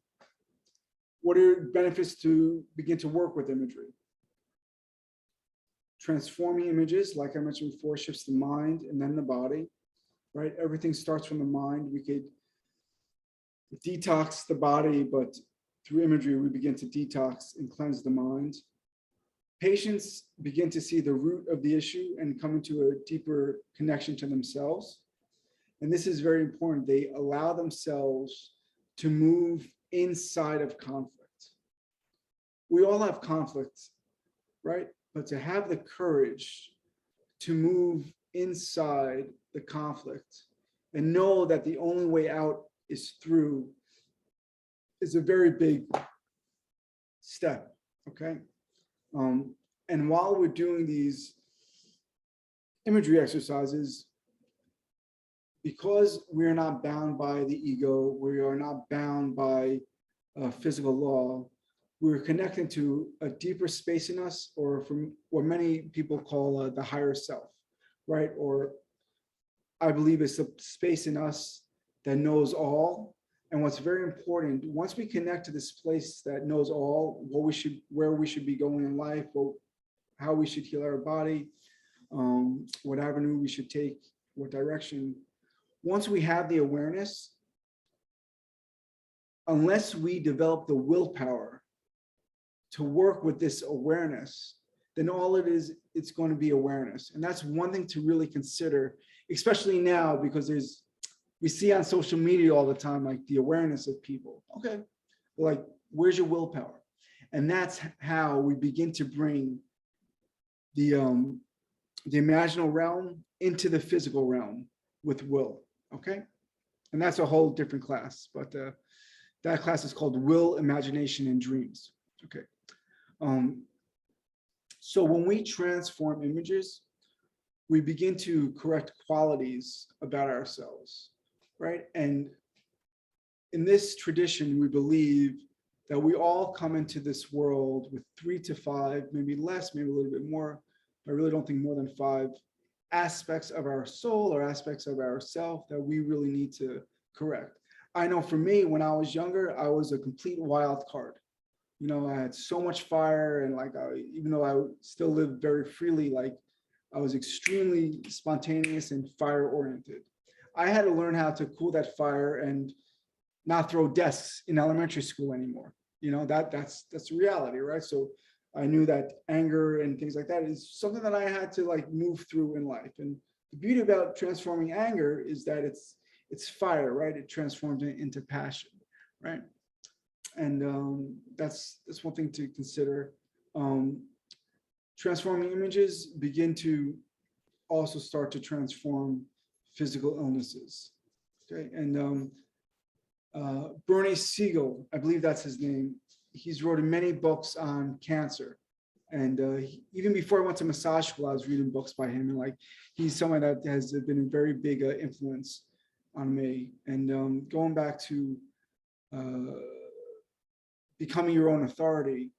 what are benefits to begin to work with imagery? Transforming images, like I mentioned before, shifts the mind and then the body, right? Everything starts from the mind. We could detox the body, but through imagery, we begin to detox and cleanse the mind. Patients begin to see the root of the issue and come into a deeper connection to themselves. And this is very important. They allow themselves to move inside of conflict. We all have conflict, right? But to have the courage to move inside the conflict and know that the only way out is through is a very big step, okay? And while we're doing these imagery exercises, because we're not bound by the ego, we are not bound by physical law, we're connecting to a deeper space in us, or from what many people call the higher self, right? Or I believe it's a space in us that knows all. And what's very important, once we connect to this place that knows all, where we should be going in life, how we should heal our body, what avenue we should take, what direction. Once we have the awareness, unless we develop the willpower to work with this awareness, then all it is, it's going to be awareness. And that's one thing to really consider, especially now, because we see on social media all the time, like the awareness of people. Okay, like, where's your willpower? And that's how we begin to bring the imaginal realm into the physical realm with will, okay? And that's a whole different class, but that class is called Will, Imagination, and Dreams, okay? So when we transform images, we begin to correct qualities about ourselves, right? And in this tradition, we believe that we all come into this world with 3 to 5, maybe less, maybe a little bit more. I really don't think more than 5 aspects of our soul or aspects of ourself that we really need to correct. I know for me, when I was younger, I was a complete wild card. You know, I had so much fire, and like, even though I still lived very freely, like I was extremely spontaneous and fire oriented. I had to learn how to cool that fire and not throw desks in elementary school anymore. You know, that's the reality, right? So I knew that anger and things like that is something that I had to like move through in life. And the beauty about transforming anger is that it's fire, right? It transforms it into passion, right? And that's one thing to consider. Transforming images begin to also start to transform physical illnesses. Okay, and Bernie Siegel, I believe that's his name. He's written many books on cancer. And even before I went to massage school, I was reading books by him, and like he's someone that has been a very big influence on me. And going back to becoming your own authority,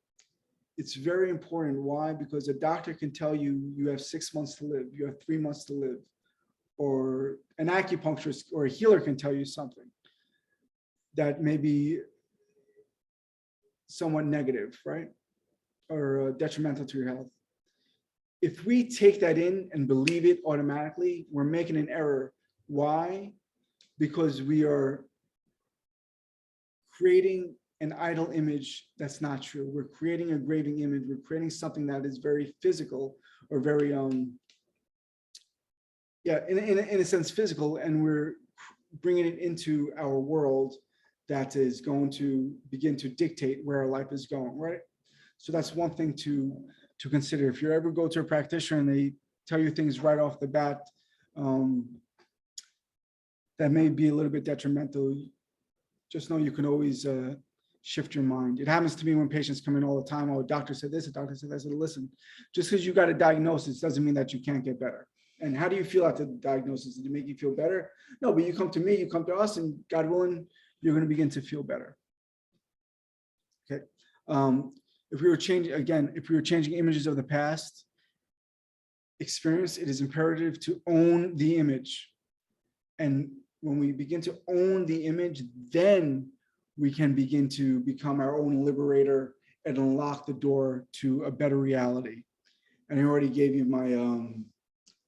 it's very important. Why? Because a doctor can tell you you have 6 months to live, you have 3 months to live, or an acupuncturist or a healer can tell you something that may be somewhat negative, right? Or detrimental to your health. If we take that in and believe it automatically, we're making an error. Why? Because we are creating an idle image that's not true. We're creating a graven image. We're creating something that is very physical, or very, in a sense physical, and we're bringing it into our world that is going to begin to dictate where our life is going, right? So that's one thing to consider. If you ever go to a practitioner and they tell you things right off the bat that may be a little bit detrimental, just know you can always shift your mind. It happens to me when patients come in all the time. Oh, a doctor said this, a doctor said that. I said, listen, just because you got a diagnosis doesn't mean that you can't get better. And how do you feel after the diagnosis? Did it make you feel better? No, but you come to me, you come to us, and God willing, you're going to begin to feel better. Okay. If we were changing images of the past experience, it is imperative to own the image. And when we begin to own the image, then we can begin to become our own liberator and unlock the door to a better reality. And I already gave you my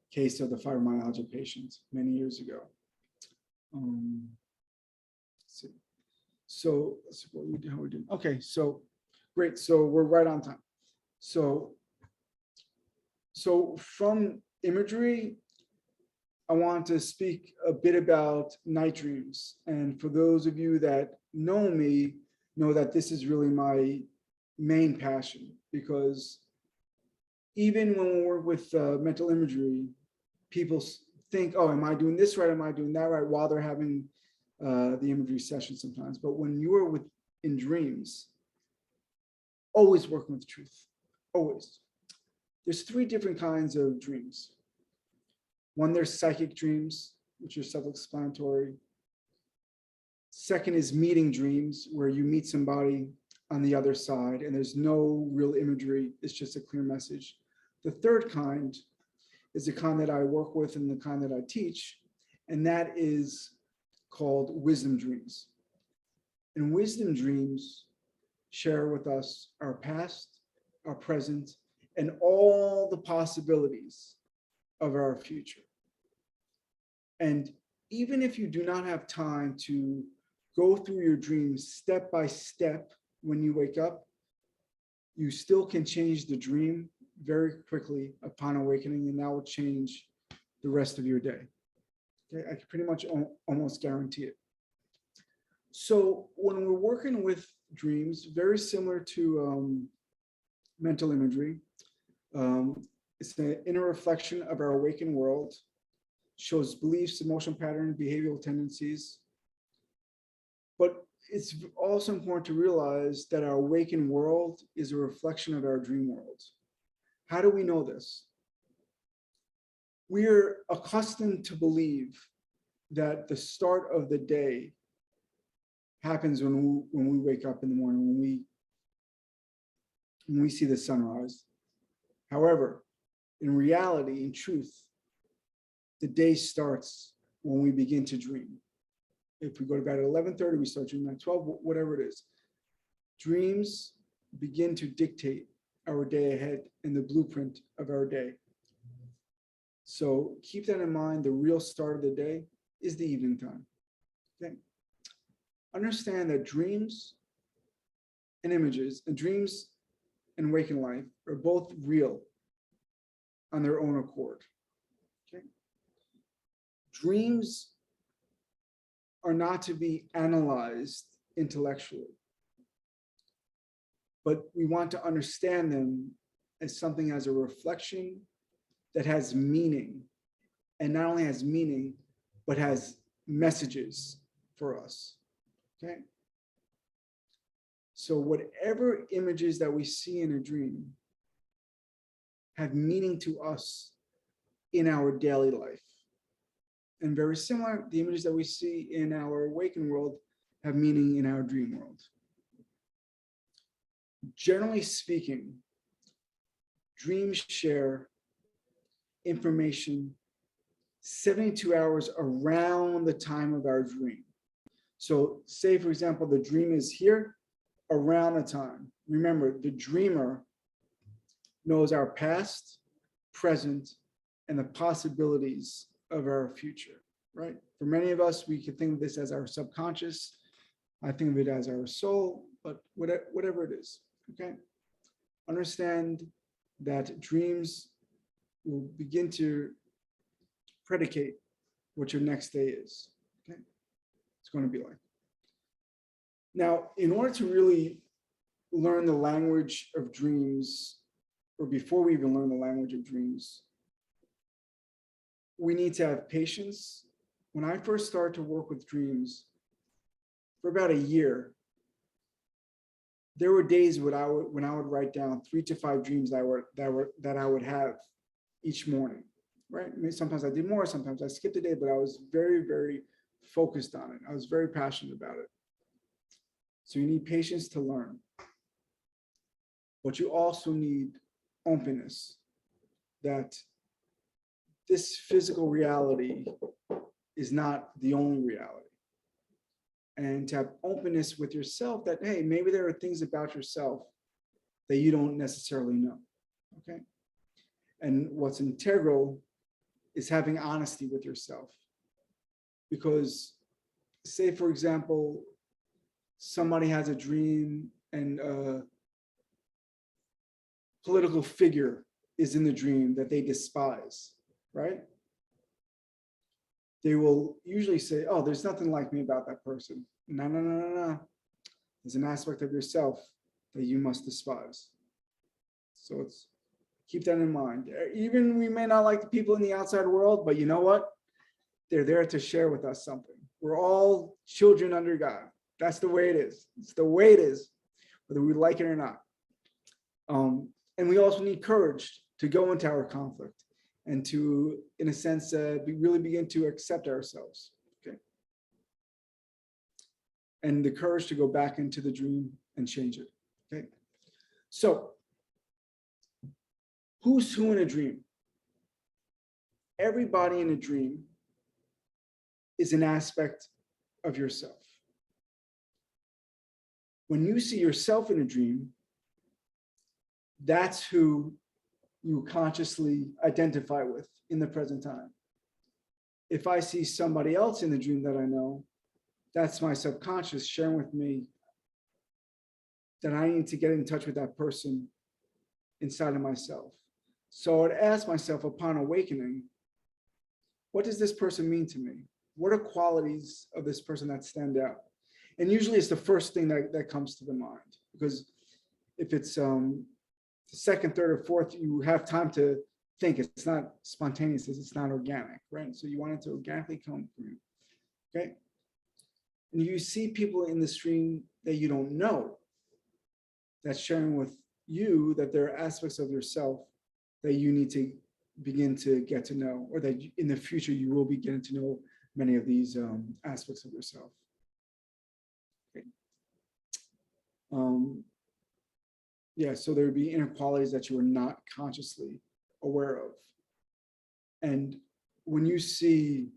case of the fibromyalgia patient many years ago. So how are we doing? Okay, so great. So we're right on time. So from imagery, I want to speak a bit about night dreams. And for those of you that know me, know that this is really my main passion, because even when we work with mental imagery, people think, oh, am I doing this right? Am I doing that right? While they're having the imagery session sometimes. But when you are in dreams, always working with truth, always. There's 3 different kinds of dreams. One, there's psychic dreams, which are self-explanatory. Second is meeting dreams, where you meet somebody on the other side and there's no real imagery, it's just a clear message. The third kind is the kind that I work with and the kind that I teach, and that is called wisdom dreams. And wisdom dreams share with us our past, our present, and all the possibilities of our future. And even if you do not have time to go through your dreams step by step when you wake up, you still can change the dream very quickly upon awakening, and that will change the rest of your day. Okay, I can pretty much almost guarantee it. So when we're working with dreams, very similar to mental imagery, it's the inner reflection of our awakened world, shows beliefs, emotional patterns, behavioral tendencies. But it's also important to realize that our awakened world is a reflection of our dream world. How do we know this? We're accustomed to believe that the start of the day happens when we wake up in the morning, when we see the sunrise. However, in reality, in truth, the day starts when we begin to dream. If we go to bed at 11:30, we start dreaming at 12, whatever it is. Dreams begin to dictate our day ahead and the blueprint of our day. So keep that in mind. The real start of the day is the evening time. Okay. Understand that dreams and images, and dreams and waking life are both real on their own accord. Okay. Dreams are not to be analyzed intellectually, but we want to understand them as something as a reflection that has meaning, and not only has meaning, but has messages for us, okay? So whatever images that we see in a dream have meaning to us in our daily life. And very similar, the images that we see in our awakened world have meaning in our dream world. Generally speaking, dreams share information 72 hours around the time of our dream. So say, for example, the dream is here around the time. Remember, the dreamer knows our past, present, and the possibilities of our future, right? For many of us, we could think of this as our subconscious. I think of it as our soul, but whatever it is, okay? Understand that dreams will begin to predicate what your next day is, okay? It's going to be like. Now, in order to really learn the language of dreams, or before we even learn the language of dreams, we need to have patience. When I first started to work with dreams, for about a year, there were days when I would write down 3 to 5 dreams that I would have each morning, right? I mean, sometimes I did more, sometimes I skipped a day, but I was very, very focused on it. I was very passionate about it. So you need patience to learn, but you also need openness that this physical reality is not the only reality. And to have openness with yourself that, hey, maybe there are things about yourself that you don't necessarily know, okay? And what's integral is having honesty with yourself. Because say, for example, somebody has a dream and a political figure is in the dream that they despise, right? They will usually say, oh, there's nothing like me about that person. No, no, no, no, no. There's an aspect of yourself that you must despise. So it's, keep that in mind. Even we may not like the people in the outside world, but you know what? They're there to share with us something. We're all children under God. That's the way it is. It's the way it is, whether we like it or not. And we also need courage to go into our conflict and to, in a sense, really begin to accept ourselves, okay? And the courage to go back into the dream and change it, okay? So, who's who in a dream? Everybody in a dream is an aspect of yourself. When you see yourself in a dream, that's who you consciously identify with in the present time. If I see somebody else in the dream that I know, that's my subconscious sharing with me that I need to get in touch with that person inside of myself. So I'd ask myself upon awakening, what does this person mean to me? What are qualities of this person that stand out? And usually it's the first thing that comes to the mind, because if it's second, third, or fourth, you have time to think. It's not spontaneous, it's not organic, right? So you want it to organically come from you, okay? And you see people in the stream that you don't know, that's sharing with you that there are aspects of yourself that you need to begin to get to know, or that in the future you will be getting to know many of these aspects of yourself. Okay. Yeah, so there would be inner qualities that you are not consciously aware of. And when you see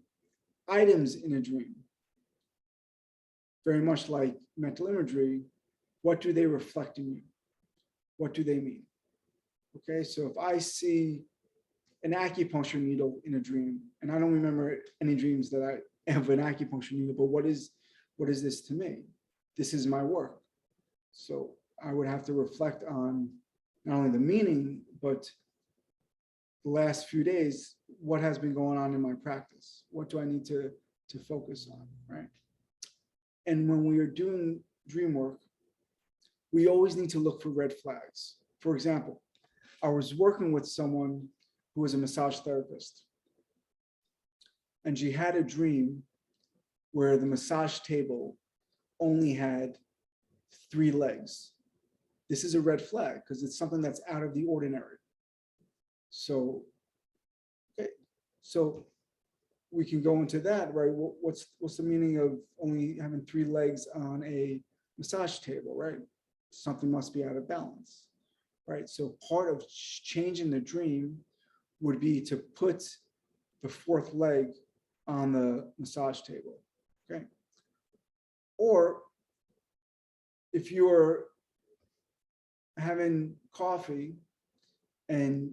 items in a dream, very much like mental imagery, what do they reflect in you? What do they mean? Okay, so if I see an acupuncture needle in a dream, and I don't remember any dreams that I have an acupuncture needle, but what is this to me? This is my work. So I would have to reflect on not only the meaning, but the last few days, what has been going on in my practice? What do I need to focus on, right? And when we are doing dream work, we always need to look for red flags. For example, I was working with someone who was a massage therapist, and she had a dream where the massage table only had 3 legs. This is a red flag because it's something that's out of the ordinary. So, okay, so we can go into that, right? What's the meaning of only having 3 legs on a massage table, right? Something must be out of balance, right? So part of changing the dream would be to put the 4th leg on the massage table, okay? Or if you're having coffee and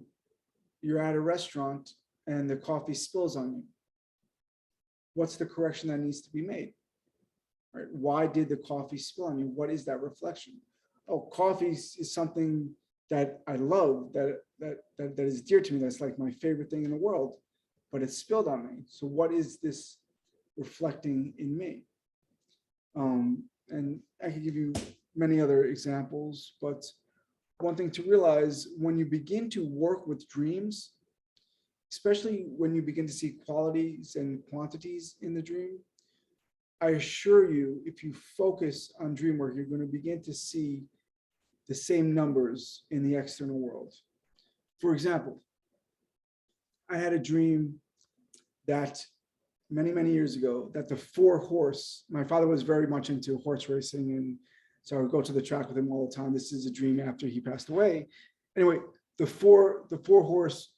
you're at a restaurant and the coffee spills on you, what's the correction that needs to be made? Right? Why did the coffee spill on you? What is that reflection? Oh, coffee is something that I love, that is dear to me. That's like my favorite thing in the world, but it spilled on me. So what is this reflecting in me? And I could give you many other examples, but one thing to realize when you begin to work with dreams, especially when you begin to see qualities and quantities in the dream, I assure you, if you focus on dream work, you're going to begin to see the same numbers in the external world. For example, I had a dream that many years ago that the 4-horse, my father was very much into horse racing, and so I would go to the track with him all the time. This is a dream after he passed away. Anyway, the four horse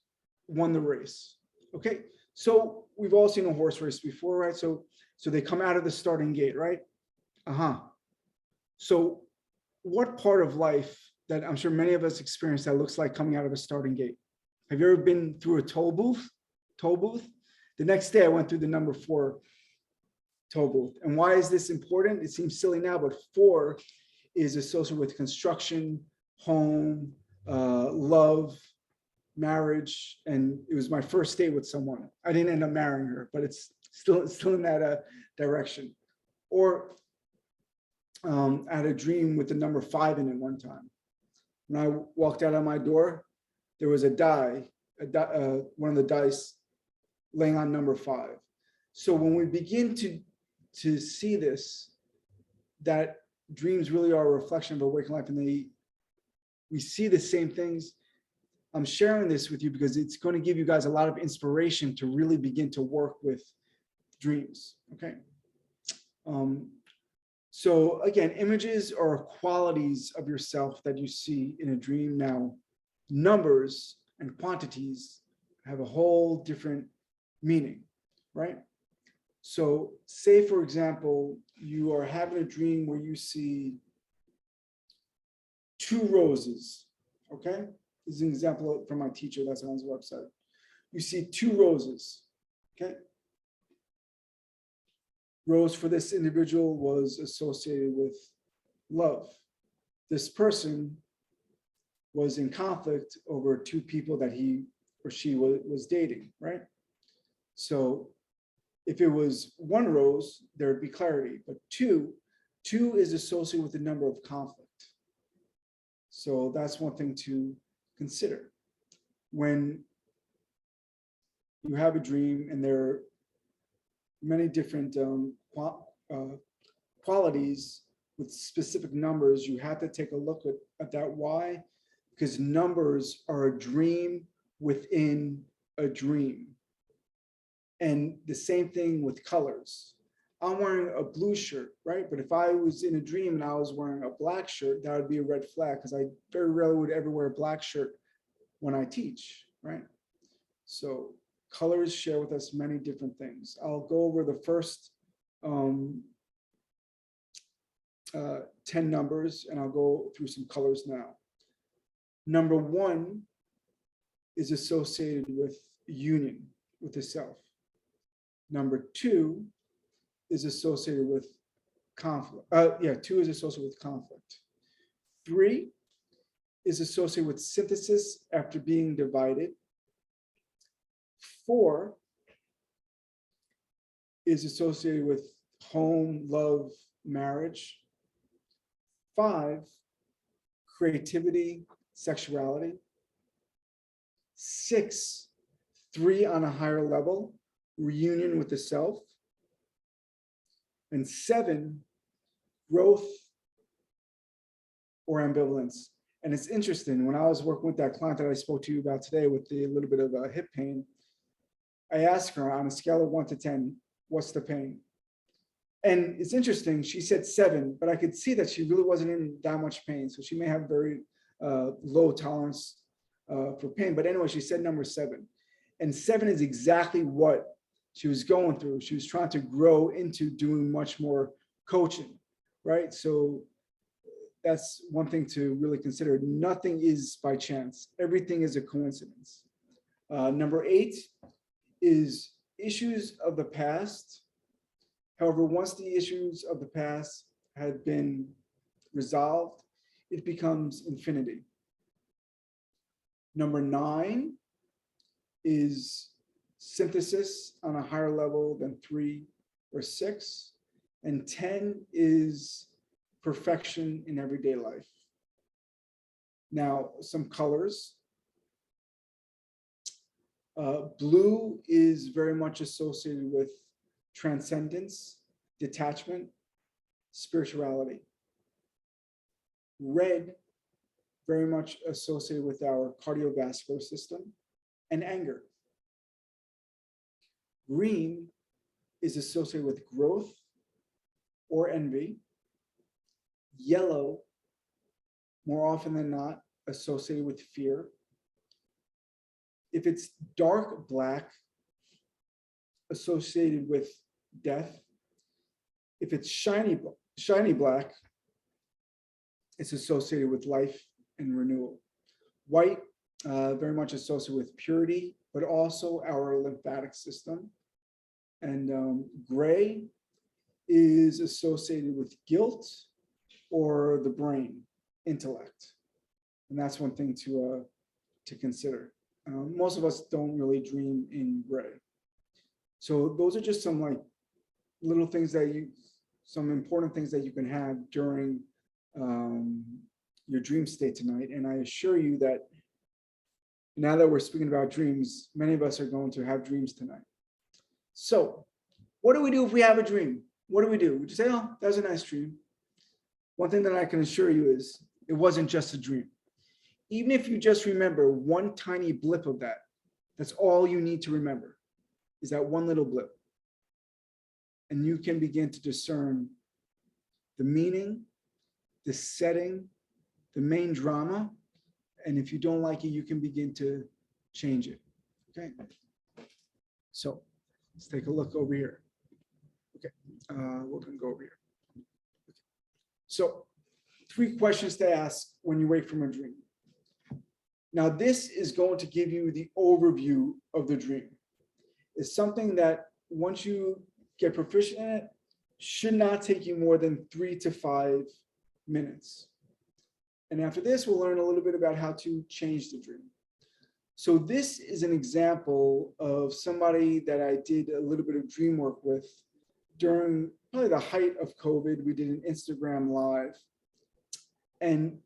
won the race. Okay, so we've all seen a horse race before, right? So they come out of the starting gate, right? So what part of life that I'm sure many of us experience that looks like coming out of a starting gate? Have you ever been through a toll booth? The next day I went through the number 4 toll booth. And why is this important? It seems silly now, but 4 is associated with construction, home, love, marriage, and it was my first date with someone. I didn't end up marrying her, but it's still in that direction. Or I had a dream with the number 5 in it one time. When I walked out of my door, there was a die, one of the dice laying on number 5. So when we begin to see this, that dreams really are a reflection of our waking life, and we see the same things. I'm sharing this with you because it's going to give you guys a lot of inspiration to really begin to work with dreams. Okay. So again, images are qualities of yourself that you see in a dream. Now, numbers and quantities have a whole different meaning, right? So say, for example, you are having a dream where you see 2 roses, okay? This is an example from my teacher that's on his website. You see 2 roses, okay? Rose for this individual was associated with love. This person was in conflict over 2 people that he or she was dating, right? So if it was 1 rose, there would be clarity, but 2 is associated with the number of conflict. So that's one thing to consider. When you have a dream and there are many different qualities with specific numbers, you have to take a look at that. Why? Because numbers are a dream within a dream. And the same thing with colors. I'm wearing a blue shirt, right? But if I was in a dream and I was wearing a black shirt, that would be a red flag, because I very rarely would ever wear a black shirt when I teach, right? So colors share with us many different things. I'll go over the first 10 numbers, and I'll go through some colors now. Number 1 is associated with union with the self. Number 2 is associated with conflict. 2 is associated with conflict. 3 is associated with synthesis after being divided. 4 is associated with home, love, marriage. 5, creativity, sexuality. 6, 3 on a higher level, reunion with the self. And 7, growth or ambivalence. And it's interesting, when I was working with that client that I spoke to you about today with the little bit of hip pain, I asked her on a scale of 1 to 10, what's the pain? And it's interesting, she said 7, but I could see that she really wasn't in that much pain. So she may have very low tolerance for pain. But anyway, she said number 7. And 7 is exactly what she was going through. She was trying to grow into doing much more coaching, right? So that's one thing to really consider. Nothing is by chance. Everything is a coincidence. Number 8 is issues of the past. However, once the issues of the past had been resolved, it becomes infinity. Number 9 is synthesis on a higher level than 3 or 6. And 10 is perfection in everyday life. Now, some colors. Blue is very much associated with transcendence, detachment, spirituality. Red, very much associated with our cardiovascular system and anger. Green is associated with growth or envy. Yellow, more often than not, associated with fear. If it's dark black, associated with death. If it's shiny black, it's associated with life and renewal. White, very much associated with purity, but also our lymphatic system. And gray is associated with guilt or the brain, intellect. And that's one thing to consider. Most of us don't really dream in gray. So those are just some like little things that some important things that you can have during your dream state tonight. And I assure you that now that we're speaking about dreams, many of us are going to have dreams tonight. So what do we do if we have a dream? What do? We just say, oh, that was a nice dream. One thing that I can assure you is it wasn't just a dream. Even if you just remember one tiny blip of that, that's all you need to remember, is that one little blip. And you can begin to discern the meaning, the setting, the main drama. And if you don't like it, you can begin to change it. Okay. So let's take a look over here. Okay. We're going to go over here. Okay. So 3 questions to ask when you wake from a dream. Now, this is going to give you the overview of the dream. It's something that once you get proficient in it, should not take you more than 3 to 5 minutes. And after this, we'll learn a little bit about how to change the dream. So this is an example of somebody that I did a little bit of dream work with during probably the height of COVID. We did an Instagram live. And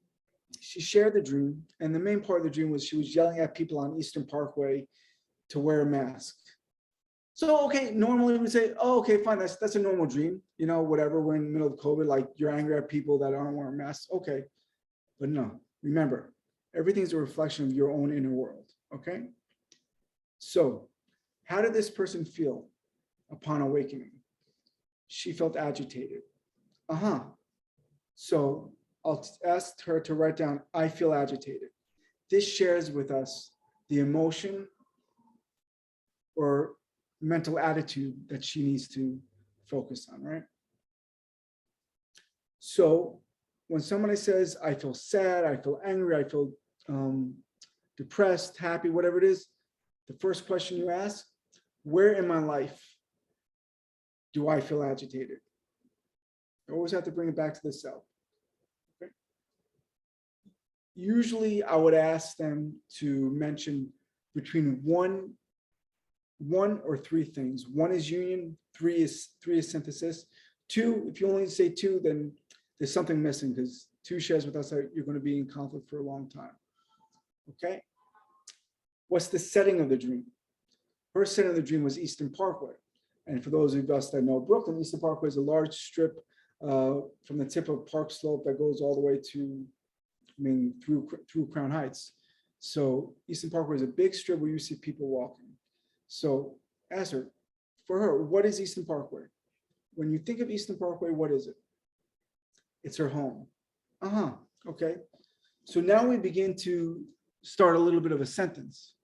she shared the dream, and the main part of the dream was she was yelling at people on Eastern Parkway to wear a mask. So, okay, normally we say, oh, okay, fine, that's a normal dream, you know, whatever, we're in the middle of COVID, like you're angry at people that aren't wearing masks, okay. But no, remember, everything's a reflection of your own inner world, okay? So, how did this person feel upon awakening? She felt agitated. So, I'll ask her to write down, I feel agitated. This shares with us the emotion or mental attitude that she needs to focus on, right? So when somebody says, I feel sad, I feel angry, I feel depressed, happy, whatever it is, the first question you ask, where in my life do I feel agitated? You always have to bring it back to the self. Usually I would ask them to mention between one or 3 things. 1 is union, 3 is synthesis, 2, if you only say 2, then there's something missing, because 2 shares with us that you're going to be in conflict for a long time. Okay. What's the setting of the dream? Her setting of the dream was Eastern Parkway. And for those of us that know Brooklyn, Eastern Parkway is a large strip from the tip of Park Slope that goes all the way to, through Crown Heights. So Eastern Parkway is a big strip where you see people walking. So ask her, for her, what is Eastern Parkway? When you think of Eastern Parkway, what is it? It's her home. Okay. So now we begin to start a little bit of a sentence.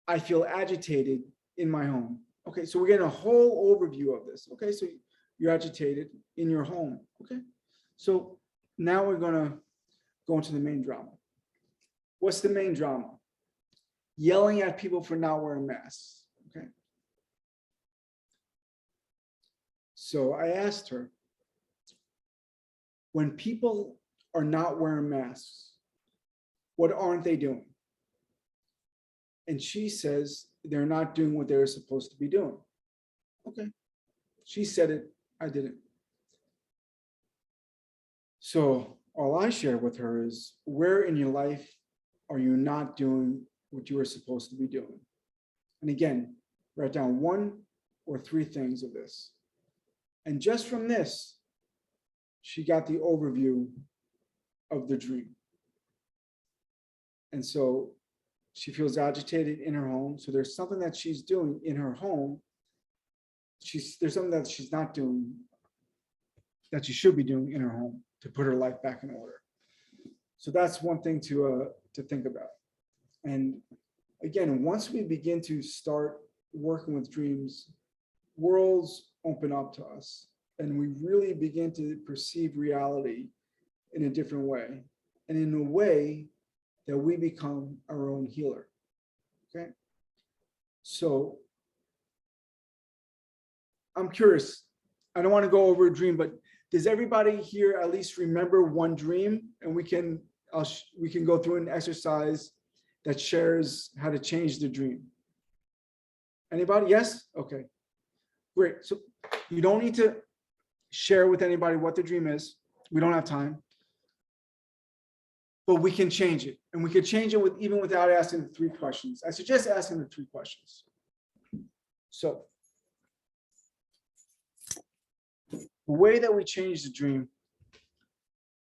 I feel agitated in my home. Okay, so we're getting a whole overview of this. Okay, so you're agitated in your home. Okay, so now we're gonna go into the main drama. What's the main drama? Yelling at people for not wearing masks. Okay. So I asked her, when people are not wearing masks, what aren't they doing? And she says they're not doing what they're supposed to be doing. Okay. She said it, I didn't. So all I shared with her is, where in your life are you not doing what you were supposed to be doing? And again, write down 1 or 3 things of this. And just from this, she got the overview of the dream. And so she feels agitated in her home. So there's something that she's doing in her home. There's something that she's not doing that she should be doing in her home to put her life back in order. So that's one thing to think about. And again, once we begin to start working with dreams, worlds open up to us, and we really begin to perceive reality in a different way, and in a way that we become our own healer. Okay. So I'm curious. I don't want to go over a dream, but does everybody here at least remember one dream? And we can go through an exercise that shares how to change the dream. Anybody? Yes? Okay. Great. So you don't need to share with anybody what the dream is. We don't have time. But we can change it. And we could change it even without asking the 3 questions. I suggest asking the 3 questions. So the way that we change the dream,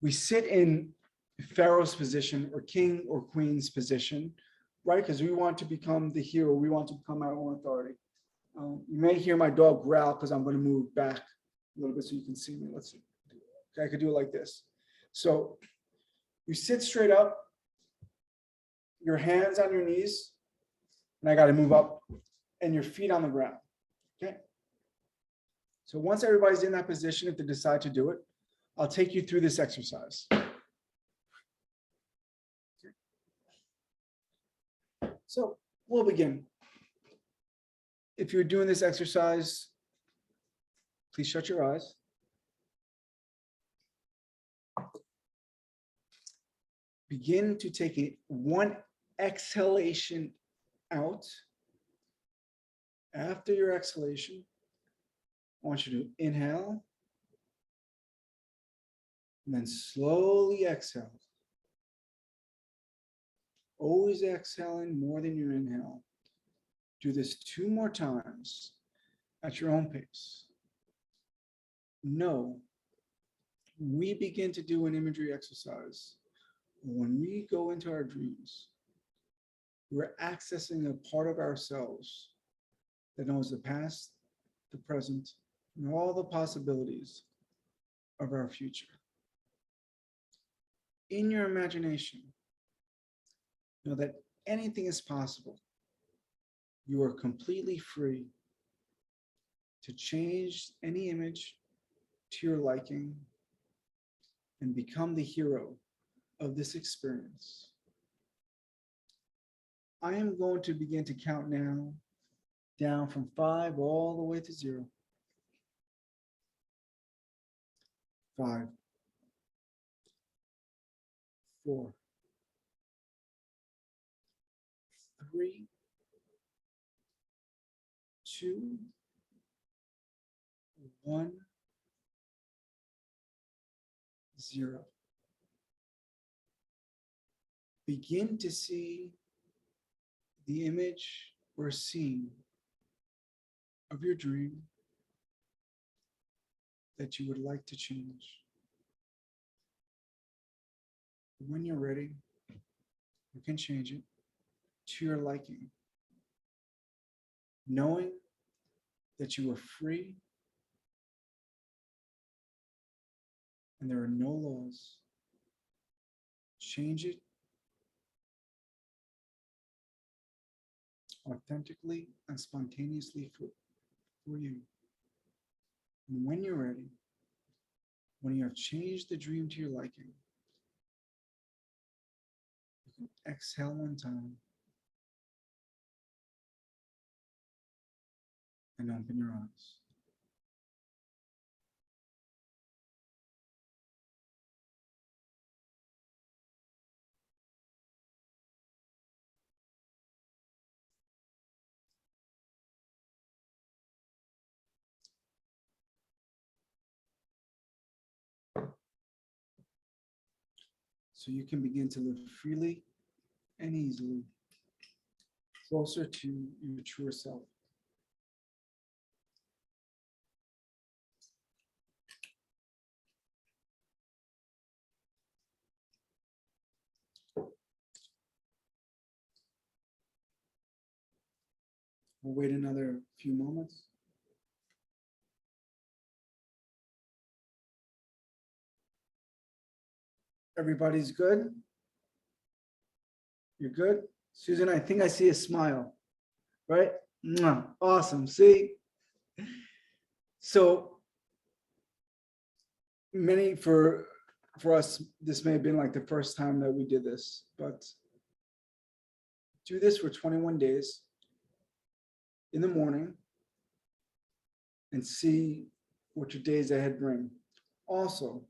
we sit in Pharaoh's position or king or queen's position, right? Because we want to become the hero. We want to become our own authority. You may hear my dog growl because I'm going to move back a little bit so you can see me. Let's see. Okay, I could do it like this. So you sit straight up, your hands on your knees, and I got to move up, and your feet on the ground. Okay. So once everybody's in that position, if they decide to do it, I'll take you through this exercise. So we'll begin. If you're doing this exercise, please shut your eyes. Begin to take one exhalation out. After your exhalation, I want you to inhale and then slowly exhale. Always exhaling more than you inhale. Do this 2 more times at your own pace. No, we begin to do an imagery exercise. When we go into our dreams, we're accessing a part of ourselves that knows the past, the present, and all the possibilities of our future. In your imagination, know that anything is possible. You are completely free to change any image to your liking and become the hero of this experience. I am going to begin to count now, down from 5 all the way to 0. 5, 4, 3, 2, 1. 0. Begin to see the image or scene of your dream that you would like to change. When you're ready, you can change it to your liking, knowing that you are free and there are no laws. Change it authentically and spontaneously for you. And when you're ready, when you have changed the dream to your liking, you can exhale one time and open your eyes. So you can begin to live freely and easily, closer to your truer self. We'll wait another few moments. Everybody's good? You're good? Susan, I think I see a smile, right? Mwah. Awesome. See? So many for us, this may have been like the first time that we did this, but do this for 21 days in the morning and see what your days ahead bring. Also,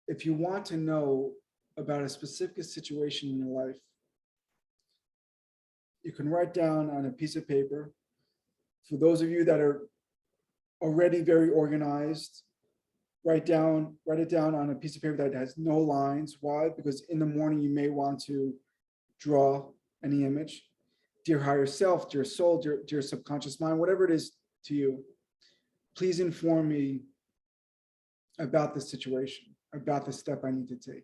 if you want to know about a specific situation in your life, you can write down on a piece of paper. For those of you that are already very organized, write it down on a piece of paper that has no lines. Why? Because in the morning you may want to draw any image. Dear higher self, dear soul, dear subconscious mind, whatever it is to you, please inform me about this situation, about the step I need to take,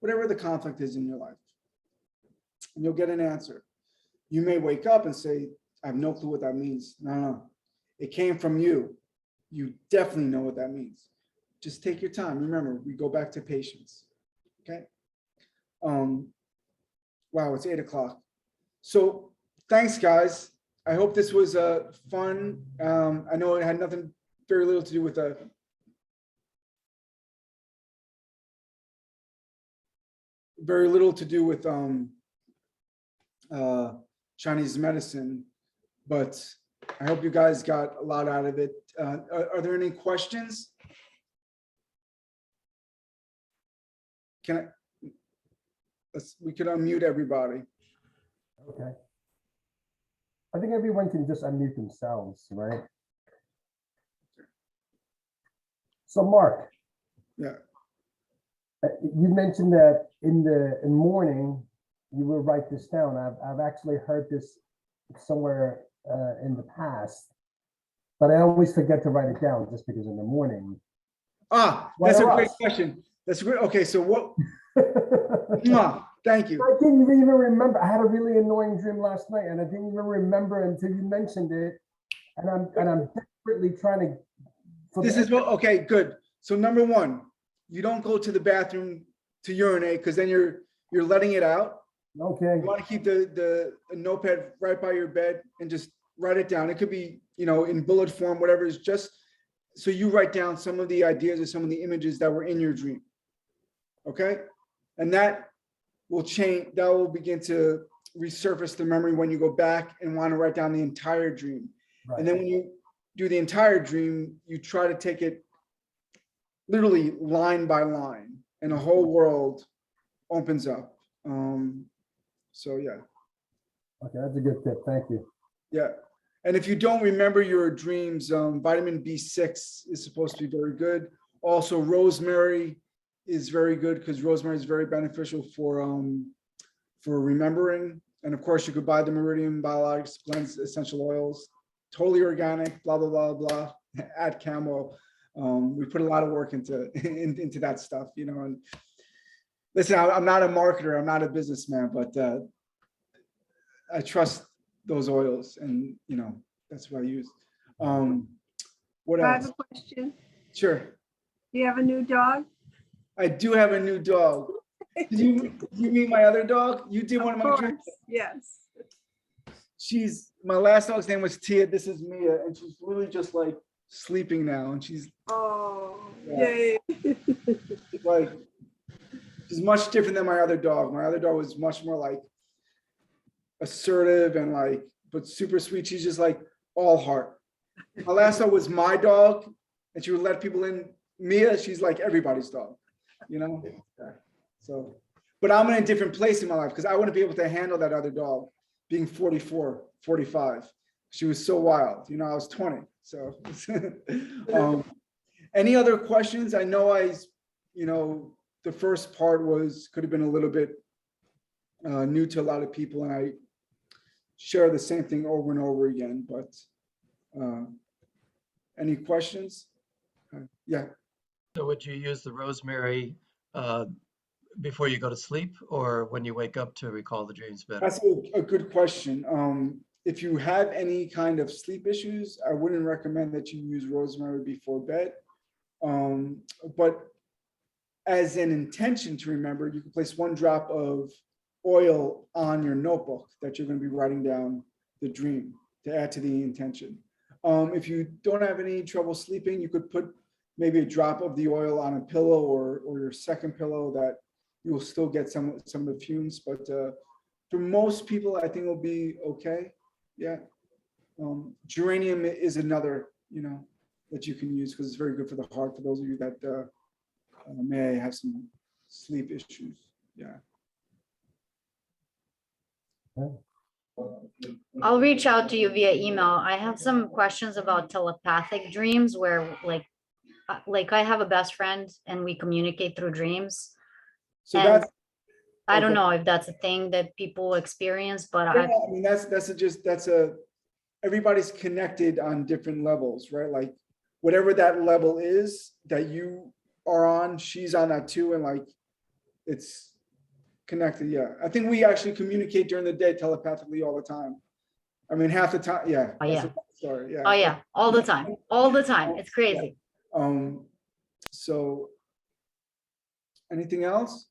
whatever the conflict is in your life. And you'll get an answer. You may wake up and say, I have no clue what that means. No. It came from you. You definitely know what that means. Just take your time. Remember, we go back to patience. Okay. Wow, it's 8 o'clock. So thanks, guys. I hope this was fun. I know it had very little to do with Chinese medicine, but I hope you guys got a lot out of it. Are there any questions? We could unmute everybody. Okay. I think everyone can just unmute themselves, right? So Mark. Yeah. You mentioned that in the morning, you will write this down. I've actually heard this somewhere in the past, but I always forget to write it down just because in the morning. That's a great question. That's great. Okay, so what? Thank you. I didn't even remember. I had a really annoying dream last night, and I didn't even remember until you mentioned it. And I'm desperately trying to. This is what. Okay, good. So number one, you don't go to the bathroom to urinate because then you're letting it out. Okay. You want to keep the notepad right by your bed and just write it down. It could be, in bullet form, whatever. It's just so you write down some of the ideas or some of the images that were in your dream. Okay, and that will change. That will begin to resurface the memory when you go back and want to write down the entire dream. Right. And then when you do the entire dream, you try to take it literally line by line, and a whole world opens up. So yeah. Okay, that's a good tip. Thank you. Yeah. And if you don't remember your dreams, vitamin B6 is supposed to be very good. Also, rosemary is very good because rosemary is very beneficial for remembering. And of course, you could buy the Meridian Biologics Blends essential oils, totally organic, blah, blah, blah, blah, at Kamwo. We put a lot of work into that stuff, you know. And listen, I'm not a marketer, I'm not a businessman, but I trust those oils, and you know, that's what I use. What I have else? a question. Sure. Do you have a new dog? I do have a new dog. Did you meet my other dog? You did one of my Of dreams. course, yes. My last dog's name was Tia. This is Mia, and she's really just like sleeping now, and she's Oh, Yeah. yay. like, she's much different than my other dog. My other dog was much more like assertive and like, but super sweet. She's just like all heart. My last dog was my dog, and she would let people in. Mia, she's like everybody's dog, you know? So, but I'm in a different place in my life because I wouldn't be able to handle that other dog being 44, 45. She was so wild, you know, I was 20. So, any other questions? I know you know, the first part could have been a little bit new to a lot of people, and I share the same thing over and over again, but any questions? Yeah. So would you use the rosemary before you go to sleep or when you wake up to recall the dreams better? That's a good question. If you have any kind of sleep issues, I wouldn't recommend that you use rosemary before bed. But as an intention to remember, you can place 1 drop of oil on your notebook that you're going to be writing down the dream to add to the intention. If you don't have any trouble sleeping, you could put maybe a drop of the oil on a pillow or your second pillow that you will still get some of the fumes. But for most people, I think it'll be okay. Yeah. Geranium is another, you know, that you can use because it's very good for the heart for those of you that may have some sleep issues. Yeah. I'll reach out to you via email. I have some questions about telepathic dreams where like I have a best friend and we communicate through dreams. So And that's, I don't okay. know if that's a thing that people experience, but yeah, I mean, everybody's connected on different levels, right? Like whatever that level is that you are on, she's on that too. And like, it's connected. Yeah. I think we actually communicate during the day telepathically all the time. I mean, half the time. Yeah. Oh, yeah. Sorry. Yeah. oh yeah, all the time, all the time. It's crazy. So anything else?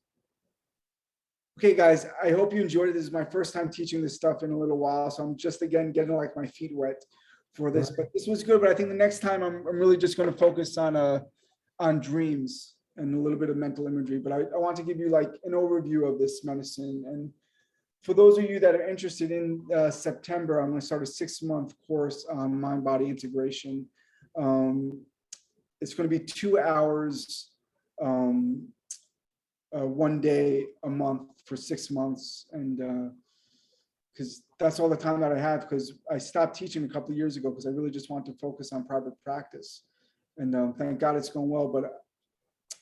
Okay, guys, I hope you enjoyed it. This is my first time teaching this stuff in a little while. So I'm just, again, getting like my feet wet for this, but this was good. But I think the next time I'm really just going to focus on dreams and a little bit of mental imagery. But I want to give you like an overview of this medicine. And for those of you that are interested in September, I'm going to start a 6-month course on mind-body integration. It's going to be 2 hours, 1 day a month for 6 months. And because that's all the time that I have, because I stopped teaching a couple of years ago because I really just want to focus on private practice. And thank God it's going well, but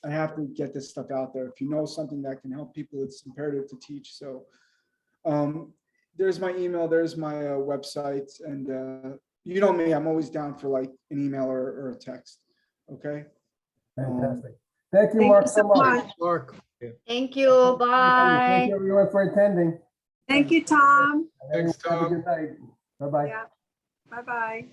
I have to get this stuff out there. If you know something that can help people, it's imperative to teach. So there's my email, there's my website, and you know me, I'm always down for like an email or a text. Okay. Fantastic. Thank you, Thank Mark, you so so much. much. Mark. Thank you. Thank Bye. you, everyone, for attending. Thank you, Tom. Everyone, Thanks, have a Tom. good night. Bye-bye. Yeah. Bye-bye.